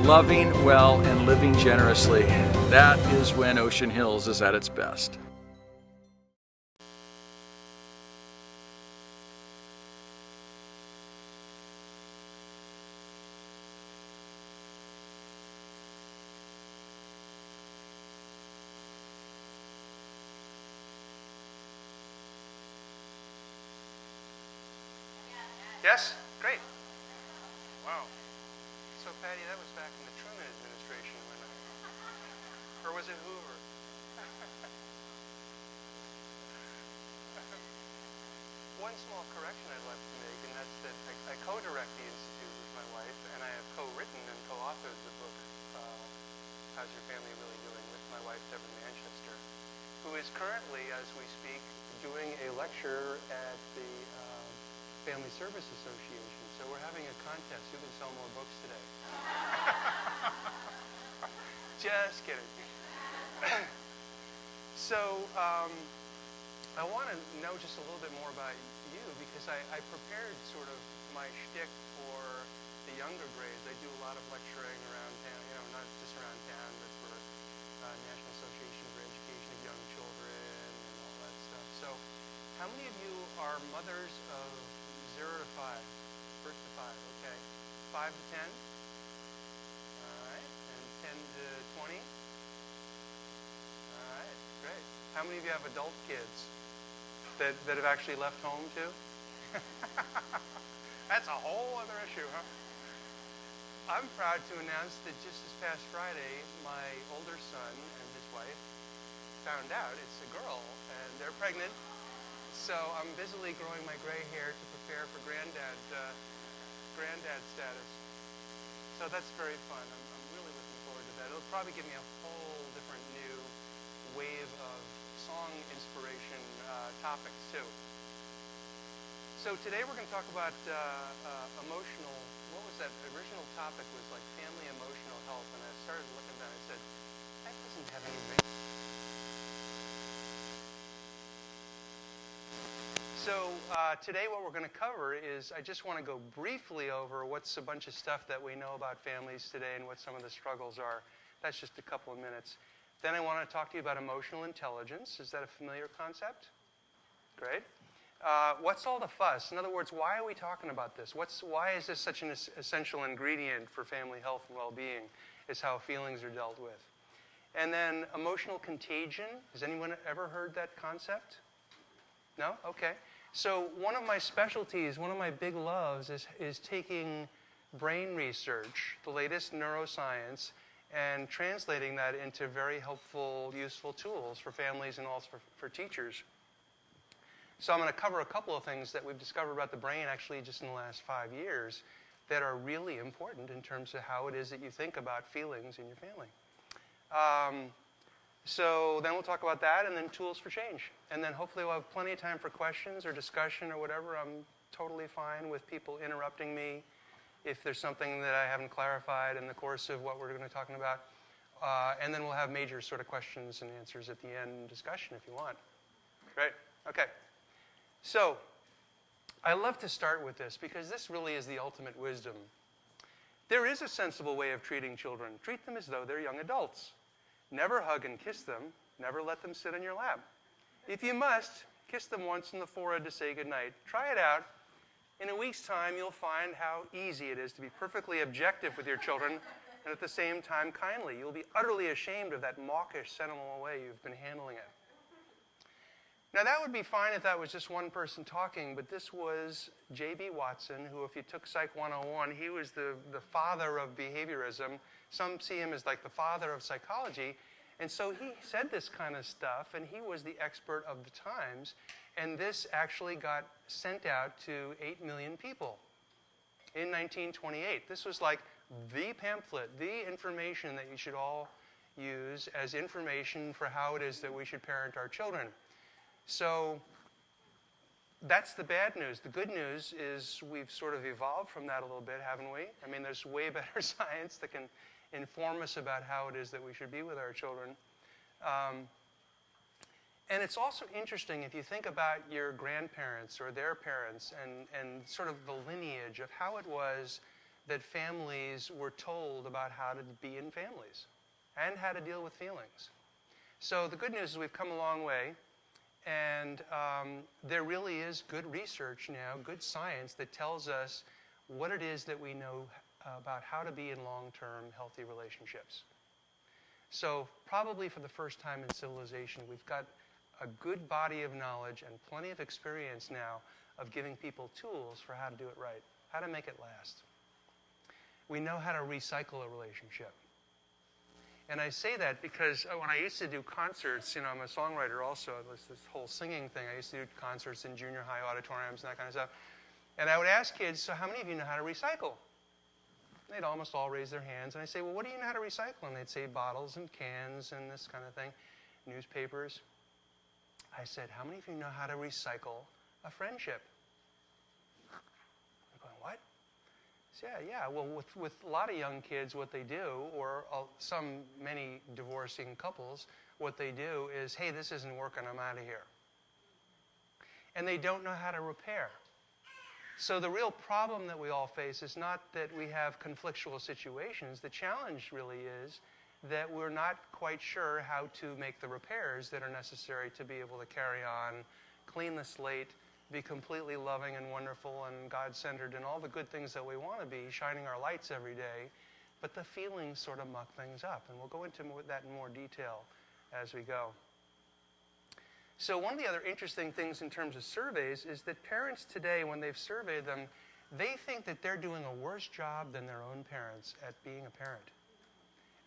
loving well and living generously. That is when Ocean Hills is at its best. Yes? Great. Wow. So, Patty, that was back in the Truman administration, wasn't it? Or was it Hoover? One small correction I'd like to make, and that's that I co-direct the Institute with my wife, and I have co-written and co-authored the book, How's Your Family Really Doing, with my wife, Deborah Manchester, who is currently, as we speak, doing a lecture at the Family Service Association. So we're having a contest. Who can sell more books today? Just kidding. So I want to know just a little bit more about you, because I prepared sort of my shtick for the younger grades. I do a lot of lecturing around town, not just around town, but for National Association for Education of Young Children and all that stuff. So how many of you are mothers of 0 to 5? First to 5, okay. 5 to 10? All right. And 10 to 20? All right, great. How many of you have adult kids that have actually left home too? That's a whole other issue, huh? I'm proud to announce that just this past Friday, my older son and his wife found out it's a girl, and they're pregnant. So I'm busily growing my gray hair to prepare for granddad status. So that's very fun. I'm really looking forward to that. It'll probably give me a whole different new wave of song inspiration topics too. So today we're going to talk about emotional. What was that original topic? Was like family emotional health, and I started looking down. I said, that doesn't have anything. So today what we're going to cover is, I just want to go briefly over what's a bunch of stuff that we know about families today and what some of the struggles are. That's just a couple of minutes. Then I want to talk to you about emotional intelligence. Is that a familiar concept? Great. What's all the fuss? In other words, why are we talking about this? Why is this such an essential ingredient for family health and well-being, is how feelings are dealt with. And then emotional contagion. Has anyone ever heard that concept? No? Okay. So one of my specialties, one of my big loves is taking brain research, the latest neuroscience, and translating that into very helpful, useful tools for families and also for teachers. So I'm going to cover a couple of things that we've discovered about the brain actually just in the last 5 years that are really important in terms of how it is that you think about feelings in your family. So then we'll talk about that, and then tools for change. And then hopefully we'll have plenty of time for questions or discussion or whatever. I'm totally fine with people interrupting me if there's something that I haven't clarified in the course of what we're going to be talking about. And then we'll have major sort of questions and answers at the end discussion if you want. Great. Okay. So I love to start with this because this really is the ultimate wisdom. There is a sensible way of treating children. Treat them as though they're young adults. Never hug and kiss them. Never let them sit on your lap. If you must, kiss them once in the forehead to say goodnight. Try it out. In a week's time, you'll find how easy it is to be perfectly objective with your children and at the same time kindly. You'll be utterly ashamed of that mawkish, sentimental way you've been handling it. Now, that would be fine if that was just one person talking, but this was J.B. Watson, who, if you took Psych 101, he was the father of behaviorism. Some see him as like the father of psychology. And so he said this kind of stuff, and he was the expert of the times. And this actually got sent out to 8 million people in 1928. This was like the pamphlet, the information that you should all use as information for how it is that we should parent our children. So that's the bad news. The good news is we've sort of evolved from that a little bit, haven't we? I mean, there's way better science that can inform us about how it is that we should be with our children. And it's also interesting if you think about your grandparents or their parents and sort of the lineage of how it was that families were told about how to be in families and how to deal with feelings. So the good news is we've come a long way, and there really is good research now, good science that tells us what it is that we know about how to be in long-term healthy relationships. So probably for the first time in civilization, we've got a good body of knowledge and plenty of experience now of giving people tools for how to do it right, how to make it last. We know how to recycle a relationship. And I say that because when I used to do concerts, I'm a songwriter also, it was this whole singing thing. I used to do concerts in junior high auditoriums and that kind of stuff. And I would ask kids, so how many of you know how to recycle? They'd almost all raise their hands. And I say, well, what do you know how to recycle? And they'd say bottles and cans and this kind of thing, newspapers. I said, how many of you know how to recycle a friendship? I'm going, what? So, yeah. Well, with a lot of young kids, what they do, or many divorcing couples, what they do is, hey, this isn't working, I'm out of here. And they don't know how to repair. So the real problem that we all face is not that we have conflictual situations. The challenge really is that we're not quite sure how to make the repairs that are necessary to be able to carry on, clean the slate, be completely loving and wonderful and God-centered and all the good things that we want to be, shining our lights every day, but the feelings sort of muck things up. And we'll go into that in more detail as we go. So one of the other interesting things in terms of surveys is that parents today, when they've surveyed them, they think that they're doing a worse job than their own parents at being a parent.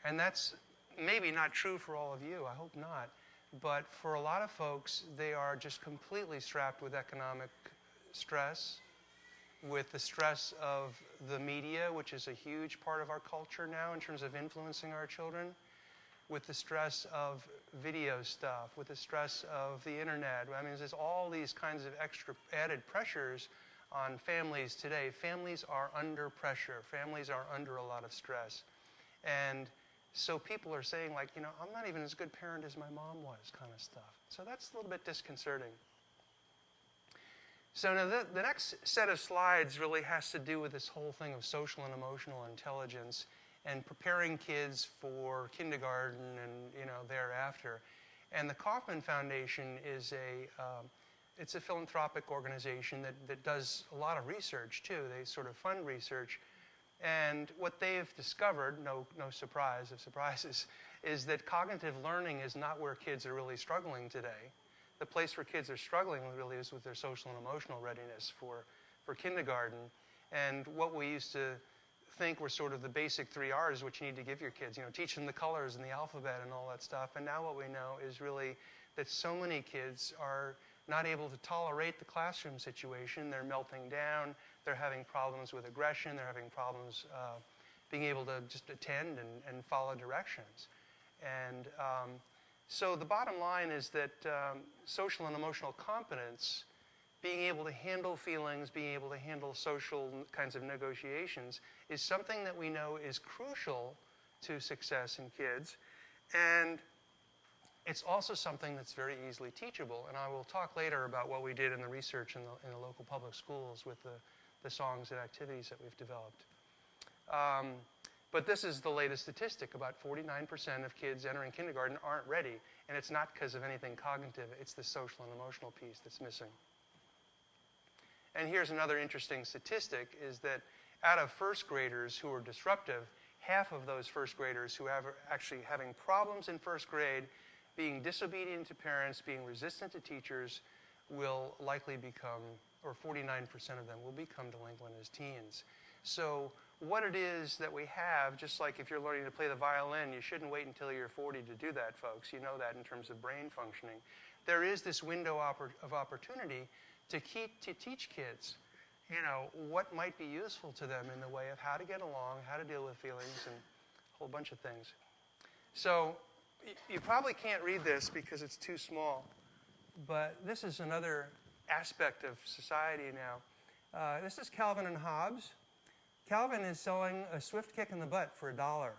And that's maybe not true for all of you, I hope not. But for a lot of folks, they are just completely strapped with economic stress, with the stress of the media, which is a huge part of our culture now in terms of influencing our children, with the stress of video stuff, with the stress of the internet. I mean, there's all these kinds of extra added pressures on families today. Families are under pressure. Families are under a lot of stress. And so people are saying, like, I'm not even as good parent as my mom was, kind of stuff. So that's a little bit disconcerting. So now the next set of slides really has to do with this whole thing of social and emotional intelligence and preparing kids for kindergarten and thereafter. And the Kauffman Foundation is it's a philanthropic organization that does a lot of research too. They sort of fund research. And what they've discovered, no surprise of surprises, is that cognitive learning is not where kids are really struggling today. The place where kids are struggling really is with their social and emotional readiness for kindergarten. And what we used to think were sort of the basic 3 R's, which you need to give your kids, teach them the colors and the alphabet and all that stuff. And now what we know is really that so many kids are not able to tolerate the classroom situation. They're melting down. They're having problems with aggression. They're having problems being able to just attend and follow directions. And so the bottom line is that social and emotional competence, being able to handle feelings, being able to handle social kinds of negotiations, is something that we know is crucial to success in kids. And it's also something that's very easily teachable. And I will talk later about what we did in the research in the local public schools with the songs and activities that we've developed. But this is the latest statistic. About 49% of kids entering kindergarten aren't ready. And it's not because of anything cognitive. It's the social and emotional piece that's missing. And here's another interesting statistic, is that out of first graders who are disruptive, half of those first graders who are actually having problems in first grade, being disobedient to parents, being resistant to teachers, will likely become, or 49% of them will become delinquent as teens. So what it is that we have, just like if you're learning to play the violin, you shouldn't wait until you're 40 to do that, folks. You know that in terms of brain functioning. There is this window of opportunity to teach kids, what might be useful to them in the way of how to get along, how to deal with feelings, and a whole bunch of things. So you probably can't read this because it's too small, but this is another aspect of society now. This is Calvin and Hobbes. Calvin is selling a swift kick in the butt for $1.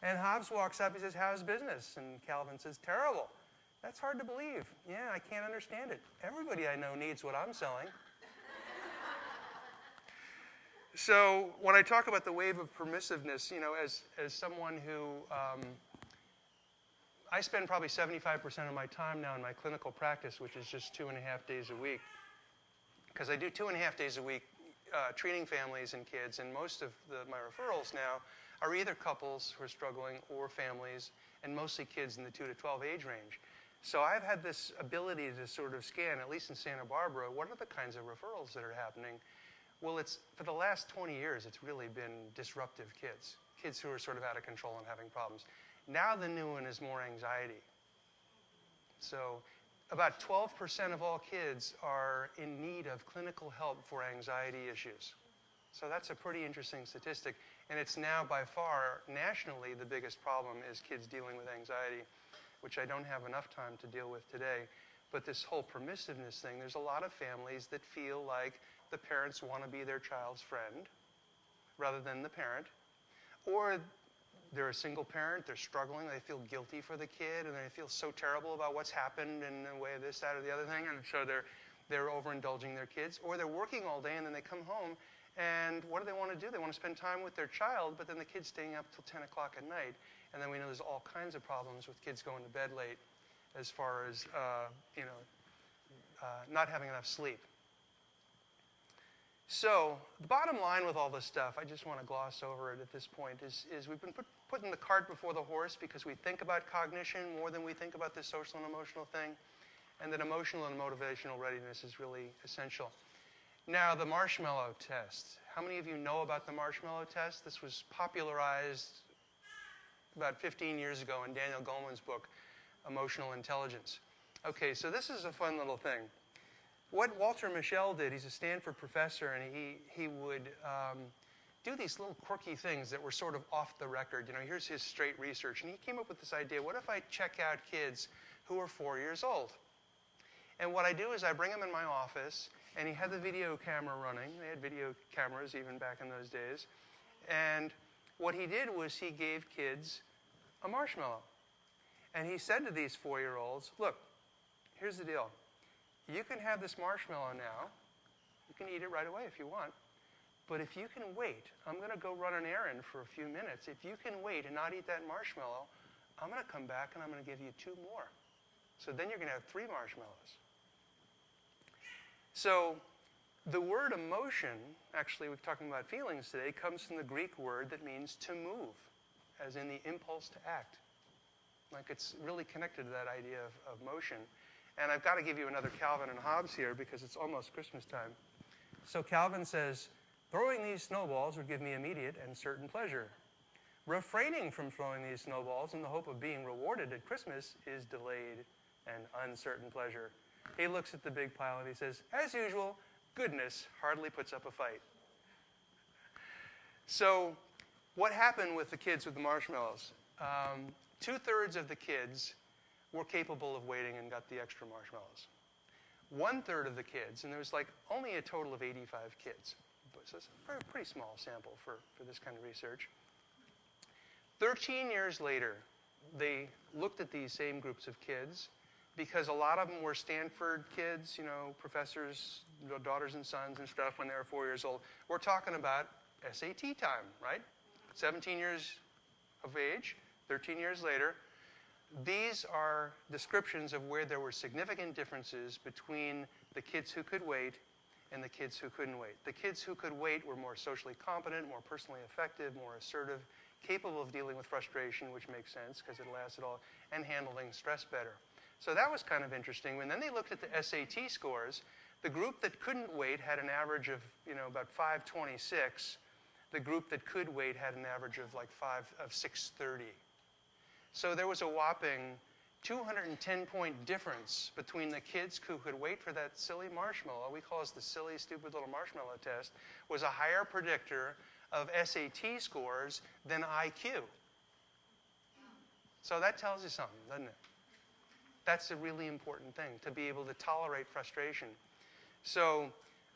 And Hobbes walks up, he says, "How's business?" And Calvin says, "Terrible." That's hard to believe. Yeah, I can't understand it. Everybody I know needs what I'm selling. So when I talk about the wave of permissiveness, you know, as someone who, I spend probably 75% of my time now in my clinical practice, which is just 2.5 days a week, because I do 2.5 days a week treating families and kids, and most of my referrals now are either couples who are struggling or families, and mostly kids in the 2 to 12 age range. So I've had this ability to sort of scan, at least in Santa Barbara, what are the kinds of referrals that are happening. Well, for the last 20 years, it's really been disruptive kids, kids who are sort of out of control and having problems. Now the new one is more anxiety. So about 12% of all kids are in need of clinical help for anxiety issues. So that's a pretty interesting statistic. And it's now by far, nationally, the biggest problem is kids dealing with anxiety, which I don't have enough time to deal with today. But this whole permissiveness thing, there's a lot of families that feel like the parents want to be their child's friend rather than the parent. Or they're a single parent, they're struggling, they feel guilty for the kid, and they feel so terrible about what's happened in the way of this, that, or the other thing, and so they're overindulging their kids. Or they're working all day and then they come home, and what do they want to do? They want to spend time with their child, but then the kid's staying up till 10 o'clock at night. And then we know there's all kinds of problems with kids going to bed late as far as not having enough sleep. So the bottom line with all this stuff, I just want to gloss over it at this point, is we've been putting the cart before the horse because we think about cognition more than we think about this social and emotional thing, and that emotional and motivational readiness is really essential. Now, the marshmallow test. How many of you know about the marshmallow test? This was popularized about 15 years ago in Daniel Goleman's book, Emotional Intelligence. Okay, so this is a fun little thing. What Walter Mischel did, he's a Stanford professor, and he would do these little quirky things that were sort of off the record. You know, here's his straight research, and he came up with this idea, what if I check out kids who are 4 years old? And what I do is I bring them in my office, and he had the video camera running. They had video cameras even back in those days. And what he did was he gave kids a marshmallow. And he said to these 4-year-olds, look, here's the deal. You can have this marshmallow now. You can eat it right away if you want. But if you can wait, I'm going to go run an errand for a few minutes. If you can wait and not eat that marshmallow, I'm going to come back and I'm going to give you 2 more. So then you're going to have 3 marshmallows. So the word emotion, actually we're talking about feelings today, comes from the Greek word that means to move, as in the impulse to act. Like it's really connected to that idea of motion. And I've got to give you another Calvin and Hobbes here because it's almost Christmas time. So Calvin says, throwing these snowballs would give me immediate and certain pleasure. Refraining from throwing these snowballs in the hope of being rewarded at Christmas is delayed and uncertain pleasure. He looks at the big pile and he says, as usual, goodness hardly puts up a fight. So what happened with the kids with the marshmallows? 2/3 of the kids were capable of waiting and got the extra marshmallows. 1/3 of the kids, and there was like only a total of 85 kids, so it's a pretty small sample for this kind of research. 13 years later, they looked at these same groups of kids because a lot of them were Stanford kids, you know, professors, daughters and sons and stuff when they were 4 years old. We're talking about SAT time, right? 17 years of age, 13 years later. These are descriptions of where there were significant differences between the kids who could wait and the kids who couldn't wait. The kids who could wait were more socially competent, more personally effective, more assertive, capable of dealing with frustration, which makes sense because it lasted all, and handling stress better. So that was kind of interesting. And then they looked at the SAT scores. The group that couldn't wait had an average of, you know, about 526. The group that could wait had an average of like 630. So there was a whopping 210-point difference between the kids who could wait for that silly marshmallow, we call it the silly, stupid little marshmallow test, was a higher predictor of SAT scores than IQ. So that tells you something, doesn't it? That's a really important thing, to be able to tolerate frustration. So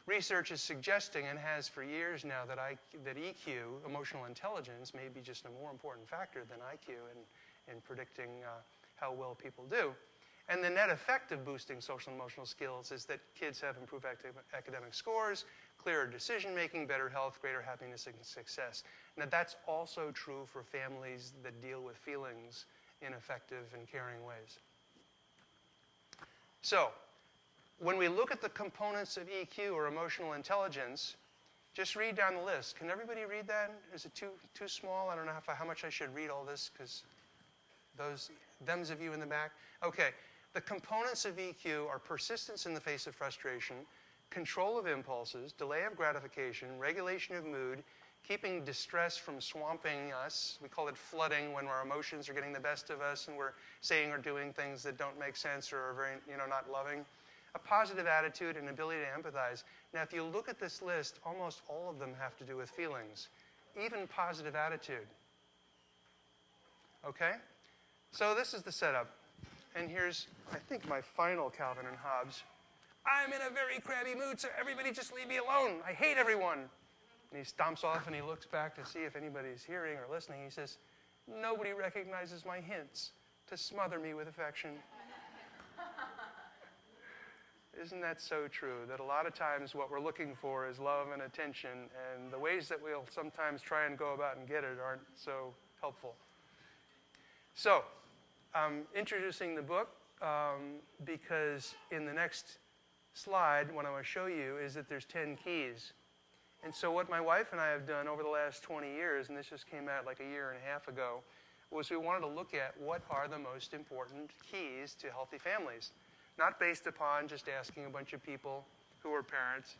research is suggesting, and has for years now, that EQ, emotional intelligence, may be just a more important factor than IQ in predicting how well people do. And the net effect of boosting social and emotional skills is that kids have improved academic scores, clearer decision-making, better health, greater happiness and success. Now, that's also true for families that deal with feelings in effective and caring ways. So, when we look at the components of EQ, or emotional intelligence, just read down the list. Can everybody read that? Is it too small? I don't know how much I should read all this, because them's of you in the back. Okay, the components of EQ are persistence in the face of frustration, control of impulses, delay of gratification, regulation of mood, keeping distress from swamping us. We call it flooding, when our emotions are getting the best of us and we're saying or doing things that don't make sense or are very, not loving. A positive attitude and ability to empathize. Now, if you look at this list, almost all of them have to do with feelings, even positive attitude. Okay? So this is the setup. And here's, I think, my final Calvin and Hobbes. I'm in a very crabby mood, so everybody just leave me alone. I hate everyone. And he stomps off and he looks back to see if anybody's hearing or listening. He says, nobody recognizes my hints to smother me with affection. Isn't that so true? That a lot of times what we're looking for is love and attention, and the ways that we'll sometimes try and go about and get it aren't so helpful. So, I'm introducing the book because in the next slide, what I want to show you is that there's 10 keys. And so what my wife and I have done over the last 20 years, and this just came out like a year and a half ago, was we wanted to look at what are the most important keys to healthy families. Not based upon just asking a bunch of people who are parents,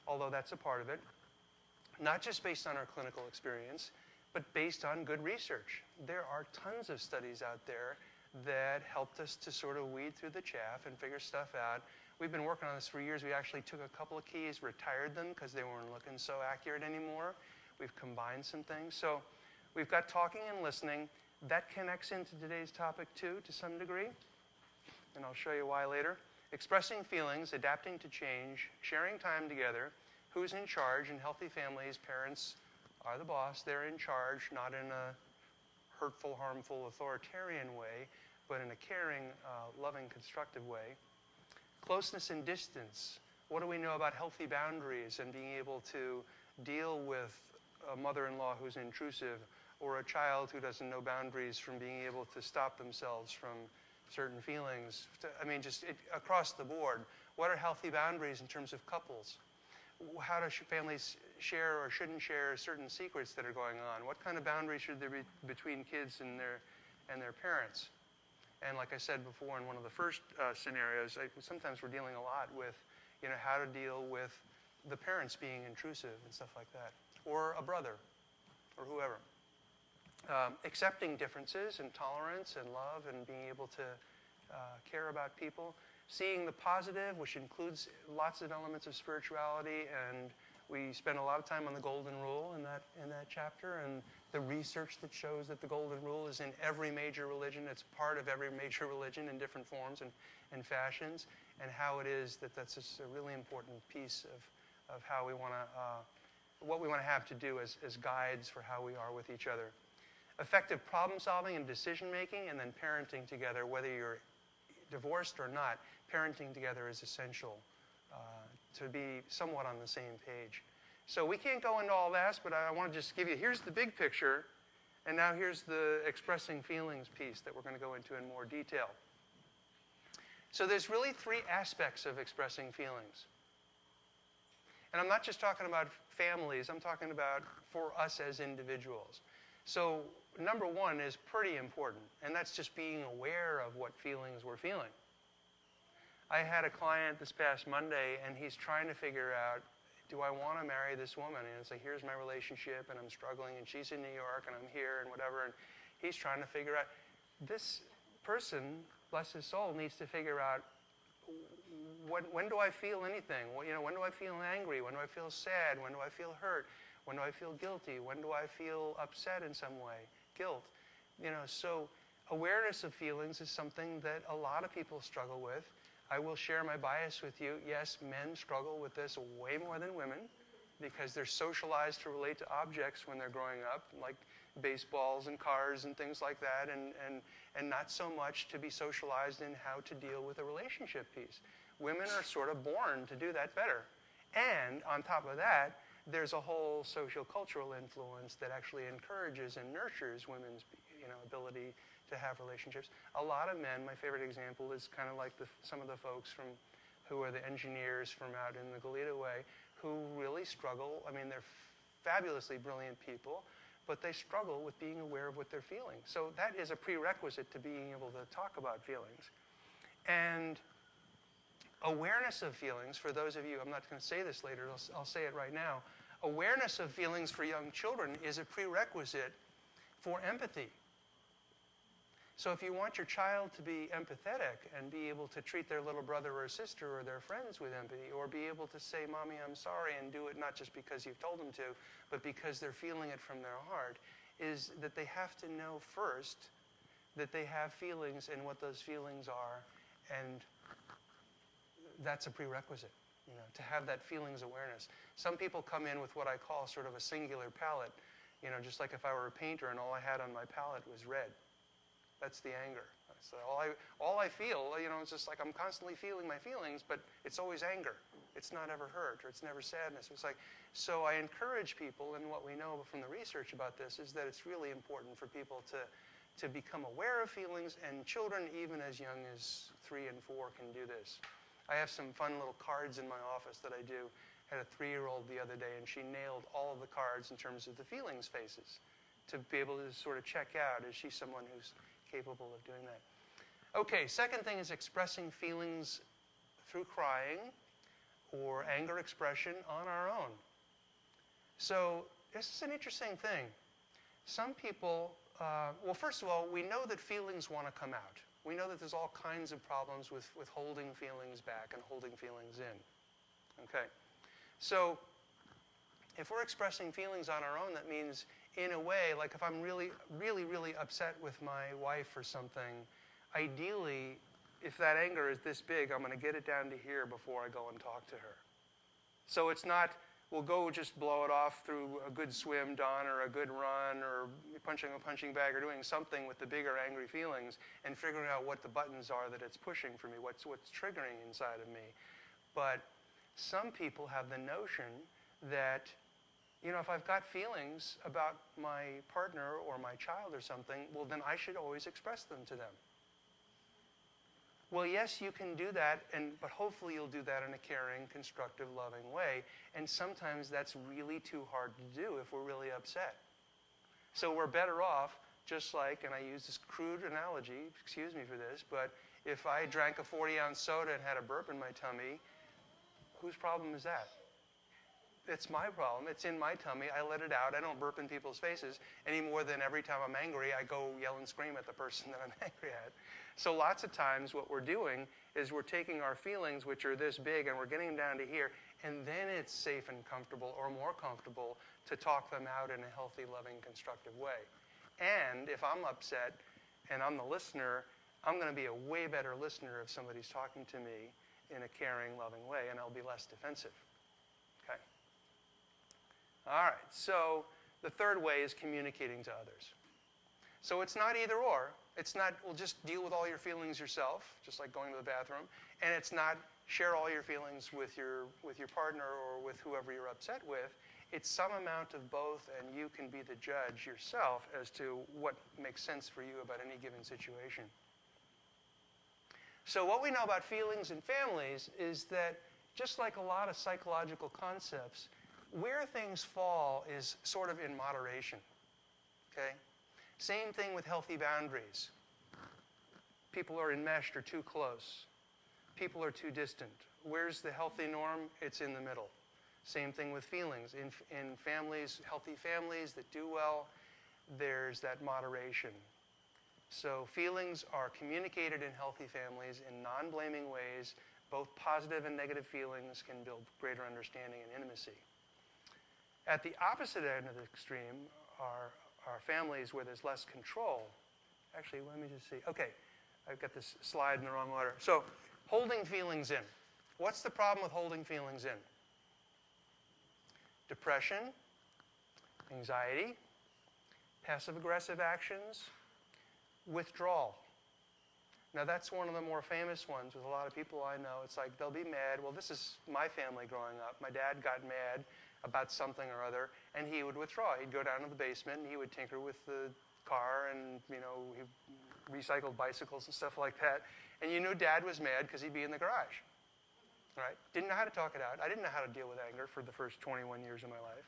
although that's a part of it. Not just based on our clinical experience, but based on good research. There are tons of studies out there that helped us to sort of weed through the chaff and figure stuff out. We've been working on this for years. We actually took a couple of keys, retired them because they weren't looking so accurate anymore. We've combined some things. So we've got talking and listening. That connects into today's topic too, to some degree. And I'll show you why later. Expressing feelings, adapting to change, sharing time together, who's in charge. In healthy families, parents are the boss. They're in charge, not in a hurtful, harmful, authoritarian way, but in a caring, loving, constructive way. Closeness and distance. What do we know about healthy boundaries and being able to deal with a mother-in-law who's intrusive, or a child who doesn't know boundaries, from being able to stop themselves from certain feelings? Just across the board. What are healthy boundaries in terms of couples? How do families share or shouldn't share certain secrets that are going on? What kind of boundaries should there be between kids and their parents? And like I said before in one of the first scenarios, sometimes we're dealing a lot with how to deal with the parents being intrusive and stuff like that, or a brother, or whoever. Accepting differences and tolerance and love and being able to care about people. Seeing the positive, which includes lots of elements of spirituality, and we spend a lot of time on the Golden Rule in that chapter, and the research that shows that the Golden Rule is in every major religion. It's part of every major religion in different forms and fashions, and how it is that that's just a really important piece of how we want to, what we want to have to do as guides for how we are with each other. Effective problem solving and decision making, and then parenting together, whether you're divorced or not. Parenting together is essential to be somewhat on the same page. So we can't go into all that, but I want to just give you, here's the big picture, and now here's the expressing feelings piece that we're going to go into in more detail. So there's really three aspects of expressing feelings. And I'm not just talking about families, I'm talking about for us as individuals. So number one is pretty important, and that's just being aware of what feelings we're feeling. I had a client this past Monday, and he's trying to figure out, do I want to marry this woman? And it's like, here's my relationship, and I'm struggling, and she's in New York, and I'm here, and whatever. And he's trying to figure out, this person, bless his soul, needs to figure out, when do I feel anything? When do I feel angry? When do I feel sad? When do I feel hurt? When do I feel guilty? When do I feel upset in some way? Guilt. So awareness of feelings is something that a lot of people struggle with. I will share my bias with you. Yes, men struggle with this way more than women because they're socialized to relate to objects when they're growing up, like baseballs and cars and things like that, and not so much to be socialized in how to deal with a relationship piece. Women are sort of born to do that better. And on top of that, there's a whole socio-cultural influence that actually encourages and nurtures women's ability to have relationships. A lot of men, my favorite example is kind of like some of the folks who are the engineers from out in the Goleta Way, who really struggle. I mean, they're fabulously brilliant people, but they struggle with being aware of what they're feeling. So that is a prerequisite to being able to talk about feelings. And awareness of feelings, for those of you, I'm not going to say this later, I'll say it right now. Awareness of feelings for young children is a prerequisite for empathy. So if you want your child to be empathetic and be able to treat their little brother or sister or their friends with empathy, or be able to say, "Mommy, I'm sorry," and do it not just because you've told them to, but because they're feeling it from their heart, is that they have to know first that they have feelings and what those feelings are, and that's a prerequisite, to have that feelings awareness. Some people come in with what I call sort of a singular palette, just like if I were a painter and all I had on my palette was red. That's the anger. So all I feel, it's just like I'm constantly feeling my feelings, but it's always anger. It's not ever hurt, or it's never sadness. It's like, so I encourage people, and what we know from the research about this is that it's really important for people to become aware of feelings, and children even as young as 3 and 4 can do this. I have some fun little cards in my office that I do. I had a 3-year-old the other day, and she nailed all of the cards in terms of the feelings faces to be able to sort of check out, is she someone who's capable of doing that? Okay, second thing is expressing feelings through crying or anger expression on our own. So this is an interesting thing. Some people, well, first of all, we know that feelings want to come out. We know that there's all kinds of problems with holding feelings back and holding feelings in. Okay, so if we're expressing feelings on our own, that means, in a way, like if I'm really, really, really upset with my wife or something, ideally, if that anger is this big, I'm going to get it down to here before I go and talk to her. So it's not, we'll go just blow it off through a good swim, Don, or a good run, or punching a punching bag, or doing something with the bigger angry feelings, and figuring out what the buttons are that it's pushing for me, what's triggering inside of me. But some people have the notion that, if I've got feelings about my partner or my child or something, well, then I should always express them to them. Well, yes, you can do that, but hopefully you'll do that in a caring, constructive, loving way. And sometimes that's really too hard to do if we're really upset. So we're better off, just like, and I use this crude analogy, excuse me for this, but if I drank a 40-ounce soda and had a burp in my tummy, whose problem is that? It's my problem. It's in my tummy. I let it out. I don't burp in people's faces any more than every time I'm angry, I go yell and scream at the person that I'm angry at. So lots of times what we're doing is we're taking our feelings, which are this big, and we're getting them down to here, and then it's safe and comfortable, or more comfortable, to talk them out in a healthy, loving, constructive way. And if I'm upset and I'm the listener, I'm going to be a way better listener if somebody's talking to me in a caring, loving way, and I'll be less defensive. Okay. All right, so the third way is communicating to others. So it's not either or. It's not, well, just deal with all your feelings yourself, just like going to the bathroom. And it's not share all your feelings with your partner or with whoever you're upset with. It's some amount of both, and you can be the judge yourself as to what makes sense for you about any given situation. So what we know about feelings in families is that, just like a lot of psychological concepts, where things fall is sort of in moderation, okay? Same thing with healthy boundaries. People are enmeshed or too close. People are too distant. Where's the healthy norm? It's in the middle. Same thing with feelings. In families, healthy families that do well, there's that moderation. So feelings are communicated in healthy families in non-blaming ways. Both positive and negative feelings can build greater understanding and intimacy. At the opposite end of the extreme are families where there's less control. Actually, let me just see. Okay, I've got this slide in the wrong order. So, holding feelings in. What's the problem with holding feelings in? Depression, anxiety, passive-aggressive actions, withdrawal. Now, that's one of the more famous ones with a lot of people I know. It's like they'll be mad. Well, this is my family growing up. My dad got mad about something or other, and he would withdraw. He'd go down to the basement, and he would tinker with the car, and, he recycled bicycles and stuff like that. And you knew Dad was mad because he'd be in the garage, right? Didn't know how to talk it out. I didn't know how to deal with anger for the first 21 years of my life.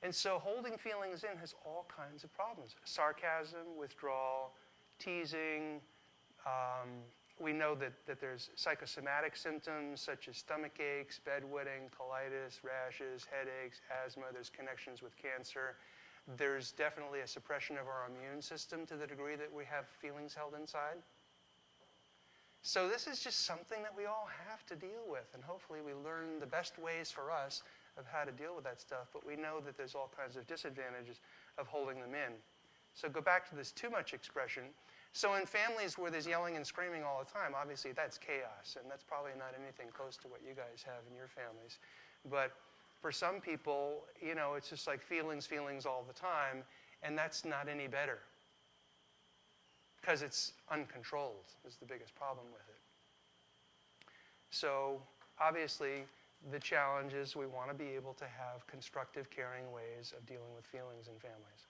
And so holding feelings in has all kinds of problems. Sarcasm, withdrawal, teasing. We know that there's psychosomatic symptoms such as stomach aches, bedwetting, colitis, rashes, headaches, asthma. There's connections with cancer. There's definitely a suppression of our immune system to the degree that we have feelings held inside. So this is just something that we all have to deal with, and hopefully we learn the best ways for us of how to deal with that stuff, but we know that there's all kinds of disadvantages of holding them in. So go back to this too much expression. So in families where there's yelling and screaming all the time, obviously that's chaos, and that's probably not anything close to what you guys have in your families. But for some people, it's just like feelings all the time, and that's not any better. Because it's uncontrolled is the biggest problem with it. So obviously, the challenge is we want to be able to have constructive, caring ways of dealing with feelings in families.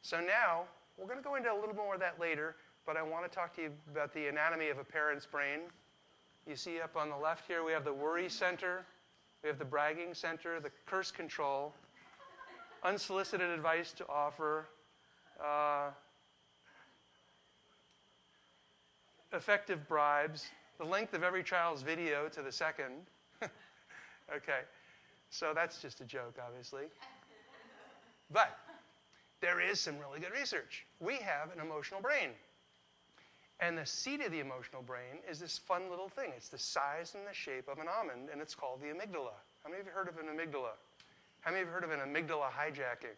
So now, we're going to go into a little more of that later, but I want to talk to you about the anatomy of a parent's brain. You see up on the left here, we have the worry center, we have the bragging center, the curse control, unsolicited advice to offer, effective bribes, the length of every child's video to the second. Okay, so that's just a joke, obviously. But there is some really good research. We have an emotional brain. And the seat of the emotional brain is this fun little thing. It's the size and the shape of an almond, and it's called the amygdala. How many of you heard of an amygdala? How many of you heard of an amygdala hijacking?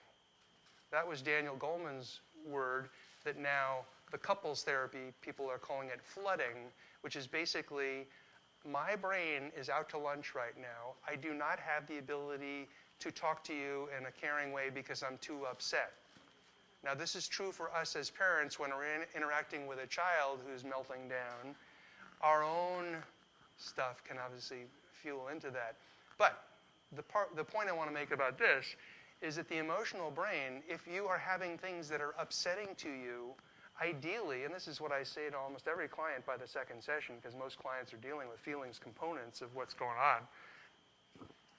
That was Daniel Goleman's word that now the couples therapy, people are calling it flooding, which is basically, my brain is out to lunch right now. I do not have the ability to talk to you in a caring way because I'm too upset. Now, this is true for us as parents when we're interacting with a child who's melting down. Our own stuff can obviously fuel into that. But the point I want to make about this is that the emotional brain, if you are having things that are upsetting to you, ideally, and this is what I say to almost every client by the second session, because most clients are dealing with feelings components of what's going on,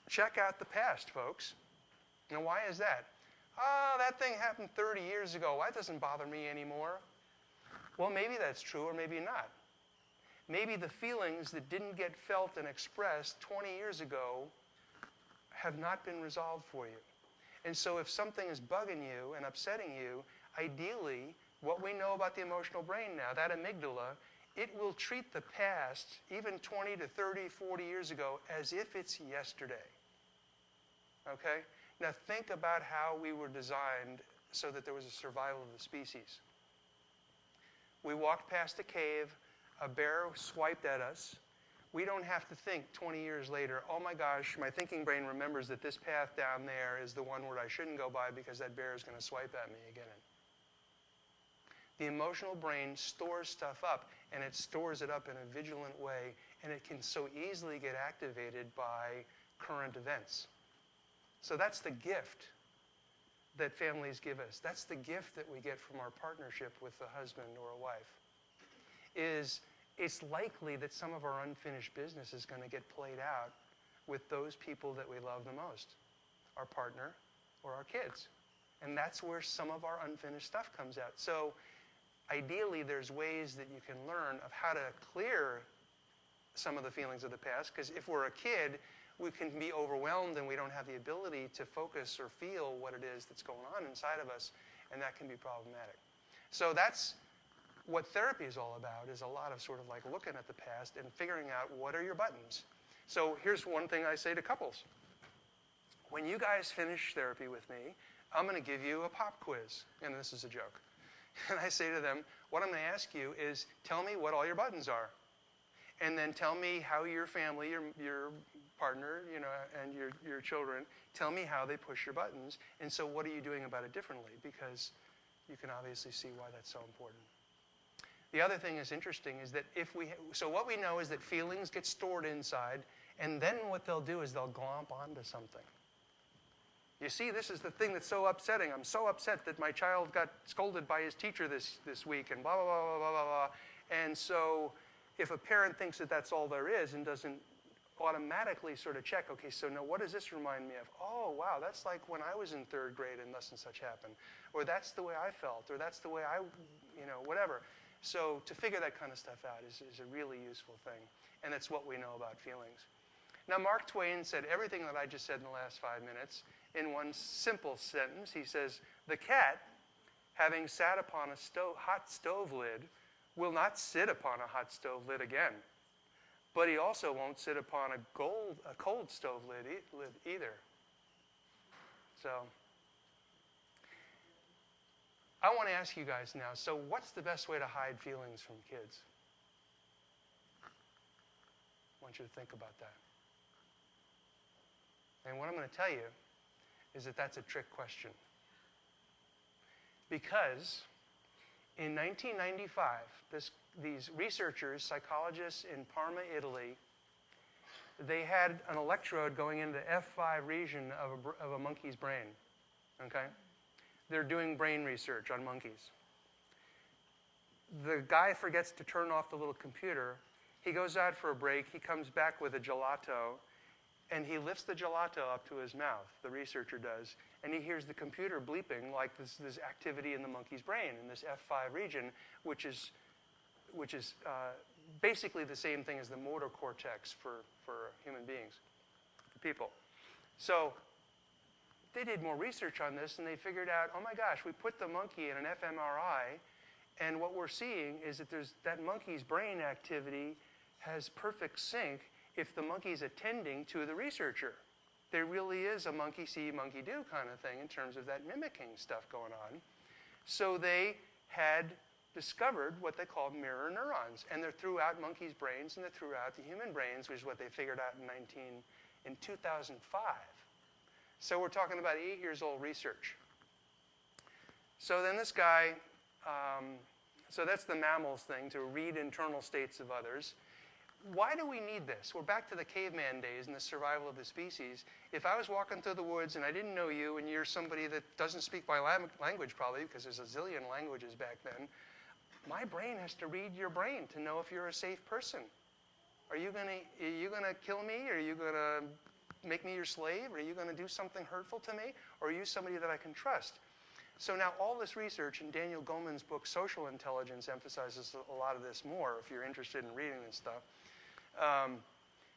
check out the past, folks. Now, why is that? Oh, that thing happened 30 years ago. That doesn't bother me anymore. Well, maybe that's true, or maybe not. Maybe the feelings that didn't get felt and expressed 20 years ago have not been resolved for you. And so if something is bugging you and upsetting you, ideally, what we know about the emotional brain now, that amygdala, it will treat the past, even 20 to 30, 40 years ago, as if it's yesterday. Okay? Now think about how we were designed so that there was a survival of the species. We walked past a cave, a bear swiped at us. We don't have to think 20 years later, oh my gosh, my thinking brain remembers that this path down there is the one where I shouldn't go by because that bear is going to swipe at me again. The emotional brain stores stuff up, and it stores it up in a vigilant way, and it can so easily get activated by current events. So that's the gift that families give us. That's the gift that we get from our partnership with a husband or a wife. It's likely that some of our unfinished business is going to get played out with those people that we love the most, our partner or our kids. And that's where some of our unfinished stuff comes out. So ideally, there's ways that you can learn of how to clear some of the feelings of the past, because if we're a kid, we can be overwhelmed and we don't have the ability to focus or feel what it is that's going on inside of us, and that can be problematic. So that's what therapy is all about, is a lot of sort of like looking at the past and figuring out what are your buttons. So here's one thing I say to couples. When you guys finish therapy with me, I'm going to give you a pop quiz, and this is a joke. And I say to them, what I'm going to ask you is, tell me what all your buttons are. And then tell me how your family, your partner, and your children, tell me how they push your buttons. And so what are you doing about it differently? Because you can obviously see why that's so important. The other thing that's interesting is that so what we know is that feelings get stored inside, and then what they'll do is they'll glomp onto something. You see, this is the thing that's so upsetting. I'm so upset that my child got scolded by his teacher this week, and blah, blah, blah, blah, blah, blah, blah. And so if a parent thinks that that's all there is and doesn't automatically sort of check, okay, so now what does this remind me of? Oh, wow, that's like when I was in 3rd grade and thus and such happened. Or that's the way I felt, or that's the way I, whatever. So to figure that kind of stuff out is a really useful thing. And that's what we know about feelings. Now, Mark Twain said everything that I just said in the last 5 minutes in one simple sentence. He says, the cat, having sat upon a hot stove lid, will not sit upon a hot stove lid again. But he also won't sit upon a cold stove lid either. So I want to ask you guys now, so what's the best way to hide feelings from kids? I want you to think about that. And what I'm going to tell you is that that's a trick question. Because in 1995, these researchers, psychologists in Parma, Italy, they had an electrode going into the F5 region of a monkey's brain. Okay? They're doing brain research on monkeys. The guy forgets to turn off the little computer. He goes out for a break. He comes back with a gelato, and he lifts the gelato up to his mouth, the researcher does, and he hears the computer bleeping like this activity in the monkey's brain, in this F5 region, which is basically the same thing as the motor cortex for human beings, for people. So they did more research on this, and they figured out, oh my gosh, we put the monkey in an fMRI, and what we're seeing is that that monkey's brain activity has perfect sync if the monkey's attending to the researcher. There really is a monkey see, monkey do kind of thing in terms of that mimicking stuff going on. So they had discovered what they called mirror neurons, and they're throughout monkeys' brains, and they're throughout the human brains, which is what they figured out in 2005. So we're talking about 8 years old research. So then this guy, so that's the mammals thing, to read internal states of others. Why do we need this? We're back to the caveman days and the survival of the species. If I was walking through the woods and I didn't know you, and you're somebody that doesn't speak my language probably, because there's a zillion languages back then, my brain has to read your brain to know if you're a safe person. Are you gonna kill me? Are you gonna make me your slave? Are you gonna do something hurtful to me? Or are you somebody that I can trust? So now all this research in Daniel Goleman's book, Social Intelligence, emphasizes a lot of this more if you're interested in reading this stuff,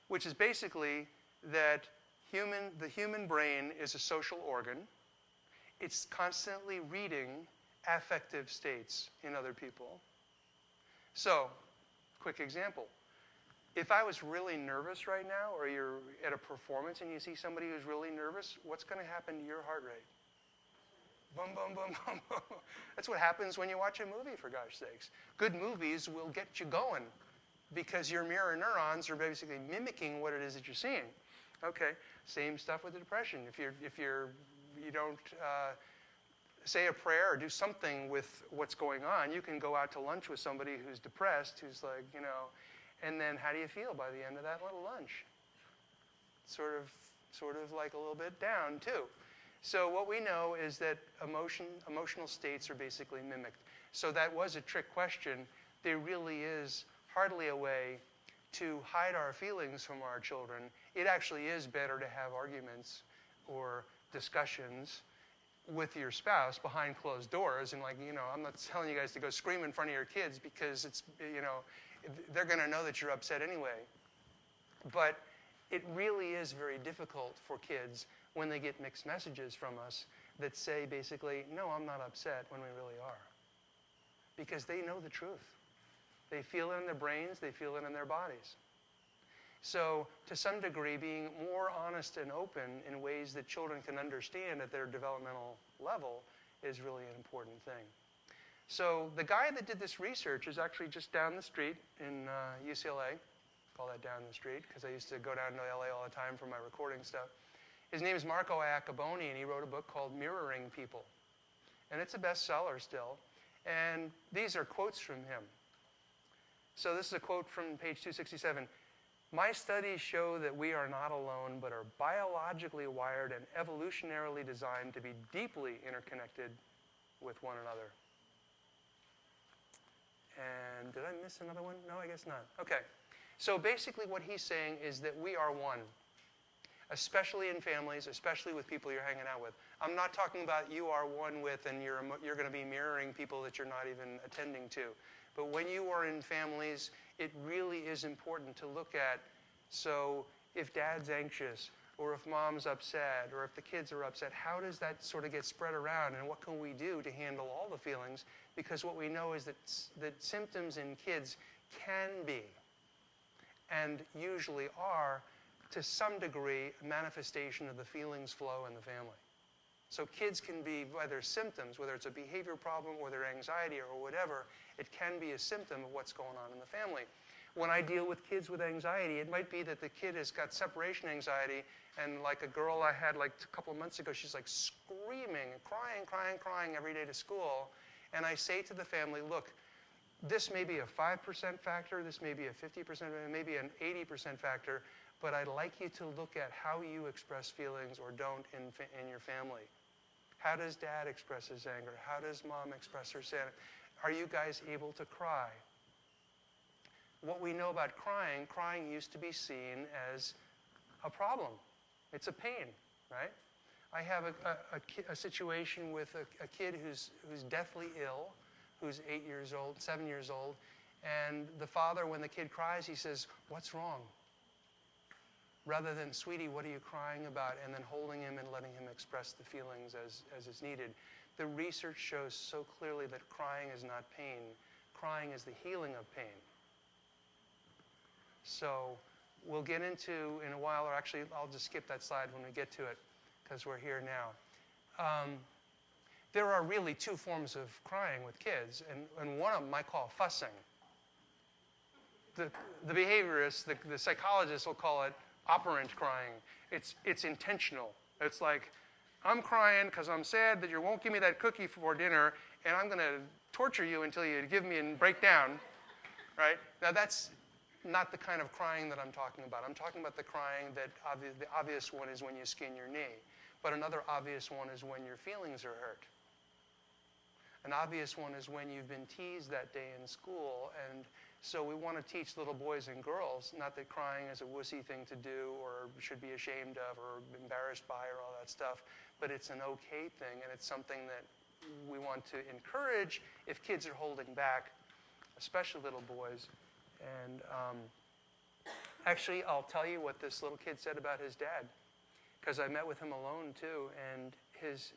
which is basically that the human brain is a social organ. It's constantly reading affective states in other people. So, quick example. If I was really nervous right now, or you're at a performance and you see somebody who's really nervous, what's going to happen to your heart rate? Boom, boom, boom, boom, boom. That's what happens when you watch a movie, for gosh sakes. Good movies will get you going because your mirror neurons are basically mimicking what it is that you're seeing. Okay, same stuff with the depression. If you don't say a prayer or do something with what's going on, you can go out to lunch with somebody who's depressed, who's like, and then how do you feel by the end of that little lunch? Sort of like a little bit down too. So what we know is that emotional states are basically mimicked. So that was a trick question. There really is hardly a way to hide our feelings from our children. It actually is better to have arguments or discussions with your spouse behind closed doors. And I'm not telling you guys to go scream in front of your kids because it's, they're going to know that you're upset anyway. But it really is very difficult for kids when they get mixed messages from us that say basically, no, I'm not upset, when we really are. Because they know the truth. They feel it in their brains, they feel it in their bodies. So to some degree, being more honest and open in ways that children can understand at their developmental level is really an important thing. So the guy that did this research is actually just down the street in UCLA. Call that down the street because I used to go down to LA all the time for my recording stuff. His name is Marco Iacoboni, and he wrote a book called Mirroring People. And it's a bestseller still. And these are quotes from him. So this is a quote from page 267. My studies show that we are not alone, but are biologically wired and evolutionarily designed to be deeply interconnected with one another. And did I miss another one? No, I guess not. Okay. So basically what he's saying is that we are one, especially in families, especially with people you're hanging out with. I'm not talking about you are one with and you're going to be mirroring people that you're not even attending to. But when you are in families, it really is important to look at, so if dad's anxious, or if mom's upset, or if the kids are upset, how does that sort of get spread around, and what can we do to handle all the feelings? Because what we know is that symptoms in kids can be, and usually are, to some degree, a manifestation of the feelings flow in the family. So kids can be, whether symptoms, whether it's a behavior problem or their anxiety or whatever, it can be a symptom of what's going on in the family. When I deal with kids with anxiety, it might be that the kid has got separation anxiety, and like a girl I had like a couple of months ago, she's like screaming, crying every day to school. And I say to the family, look, this may be a 5% factor, this may be a 50%, maybe an 80% factor, but I'd like you to look at how you express feelings or don't in your family. How does dad express his anger? How does mom express her sadness? Are you guys able to cry? What we know about crying used to be seen as a problem. It's a pain, right? I have a situation with a kid who's deathly ill, who's 8 years old, 7 years old, and the father, when the kid cries, he says, "What's wrong?" Rather than, "Sweetie, what are you crying about?" and then holding him and letting him express the feelings as is needed. The research shows so clearly that crying is not pain. Crying is the healing of pain. So we'll get into, in a while, or actually I'll just skip that slide when we get to it, because we're here now. There are really two forms of crying with kids, and one of them I call fussing. The behaviorists, the psychologists will call it operant crying. It's intentional. It's like, I'm crying because I'm sad that you won't give me that cookie for dinner, and I'm going to torture you until you give me and break down, right? Now that's not the kind of crying that I'm talking about. I'm talking about the crying that the obvious one is when you skin your knee. But another obvious one is when your feelings are hurt. An obvious one is when you've been teased that day in school, and so we want to teach little boys and girls, not that crying is a wussy thing to do or should be ashamed of or embarrassed by or all that stuff, but it's an okay thing, and it's something that we want to encourage if kids are holding back, especially little boys. And actually, I'll tell you what this little kid said about his dad, because I met with him alone too, and his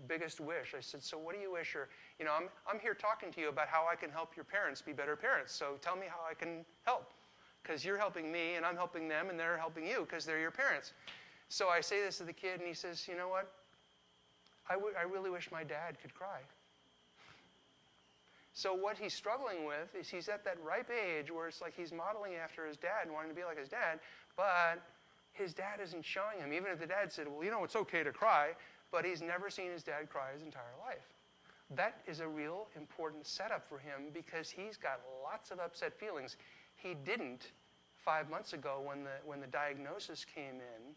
biggest wish, I said, "So what do you wish?" Or, you know, I'm here talking to you about how I can help your parents be better parents, so tell me how I can help, because you're helping me and I'm helping them and they're helping you because they're your parents. So I say this to the kid and he says, "You know what? I really wish my dad could cry." So what he's struggling with is he's at that ripe age where it's like he's modeling after his dad and wanting to be like his dad, but his dad isn't showing him. Even if the dad said, "Well, you know, it's okay to cry," but he's never seen his dad cry his entire life. That is a real important setup for him because he's got lots of upset feelings. He didn't 5 months ago when the diagnosis came in,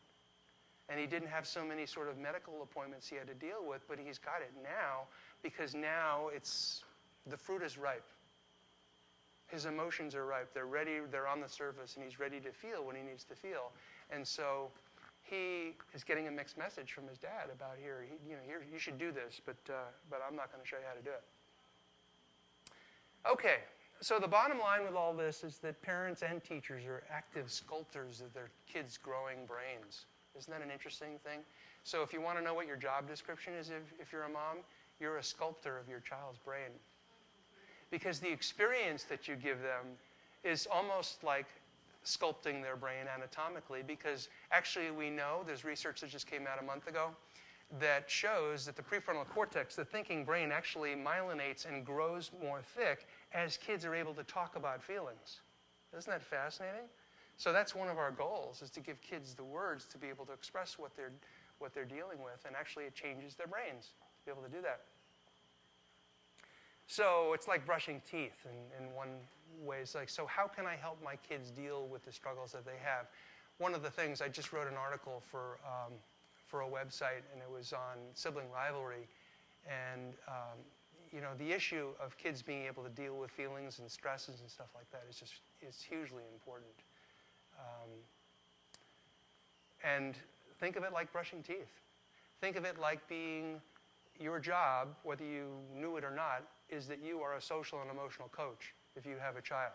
and he didn't have so many sort of medical appointments he had to deal with, but he's got it now because now the fruit is ripe. His emotions are ripe. They're ready. They're on the surface, and he's ready to feel what he needs to feel. And so he is getting a mixed message from his dad about here, you should do this, but I'm not going to show you how to do it. Okay, so the bottom line with all this is that parents and teachers are active sculptors of their kids' growing brains. Isn't that an interesting thing? So if you want to know what your job description is if you're a mom, you're a sculptor of your child's brain. Because the experience that you give them is almost like sculpting their brain anatomically, because actually we know, there's research that just came out a month ago that shows that the prefrontal cortex, the thinking brain, actually myelinates and grows more thick as kids are able to talk about feelings. Isn't that fascinating? So that's one of our goals, is to give kids the words to be able to express what they're dealing with, and actually it changes their brains to be able to do that. So it's like brushing teeth in one way. It's like, so how can I help my kids deal with the struggles that they have? One of the things, I just wrote an article for a website, and it was on sibling rivalry. And you know, the issue of kids being able to deal with feelings and stresses and stuff like that is hugely important. And think of it like brushing teeth. Think of it like being your job, whether you knew it or not, is that you are a social and emotional coach if you have a child.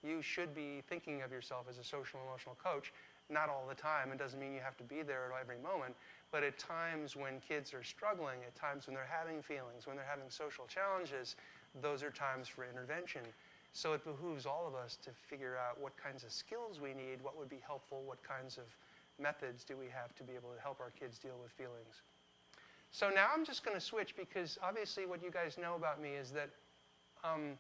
You should be thinking of yourself as a social and emotional coach, not all the time. It doesn't mean you have to be there at every moment, but at times when kids are struggling, at times when they're having feelings, when they're having social challenges, those are times for intervention. So it behooves all of us to figure out what kinds of skills we need, what would be helpful, what kinds of methods do we have to be able to help our kids deal with feelings. So now I'm just going to switch, because obviously what you guys know about me is that I'm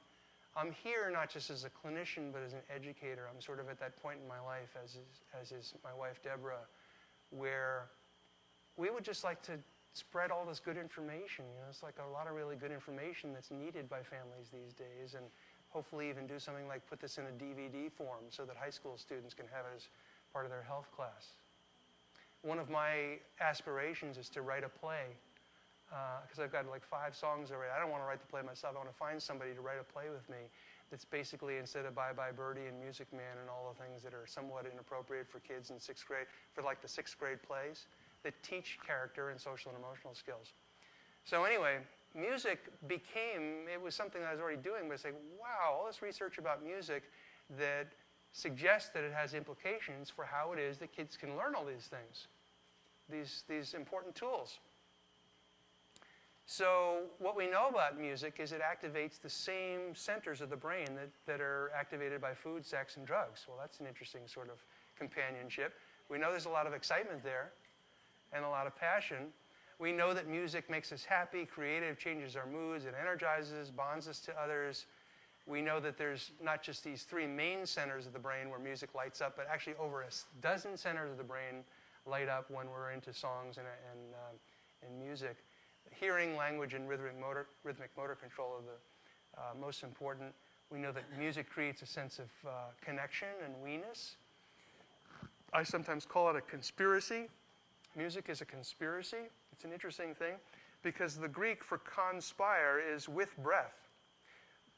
here not just as a clinician, but as an educator. I'm sort of at that point in my life, as is my wife Deborah, where we would just like to spread all this good information. You know, it's like a lot of really good information that's needed by families these days, and hopefully even do something like put this in a DVD form so that high school students can have it as part of their health class. One of my aspirations is to write a play, because I've got like 5 songs already. I don't want to write the play myself. I want to find somebody to write a play with me that's basically, instead of Bye Bye Birdie and Music Man and all the things that are somewhat inappropriate for kids in 6th grade, for like the 6th grade plays that teach character and social and emotional skills. So anyway, music became, it was something that I was already doing, but it's like, wow, all this research about music that suggests that it has implications for how it is that kids can learn all these things, these important tools. So what we know about music is it activates the same centers of the brain that are activated by food, sex, and drugs. Well, that's an interesting sort of companionship. We know there's a lot of excitement there and a lot of passion. We know that music makes us happy, creative, changes our moods, it energizes, bonds us to others. We know that there's not just these 3 main centers of the brain where music lights up, but actually over a dozen centers of the brain light up when we're into songs and music. Hearing, language, and rhythmic motor control are the most important. We know that music creates a sense of connection and we-ness. I sometimes call it a conspiracy. Music is a conspiracy. It's an interesting thing because the Greek for conspire is with breath.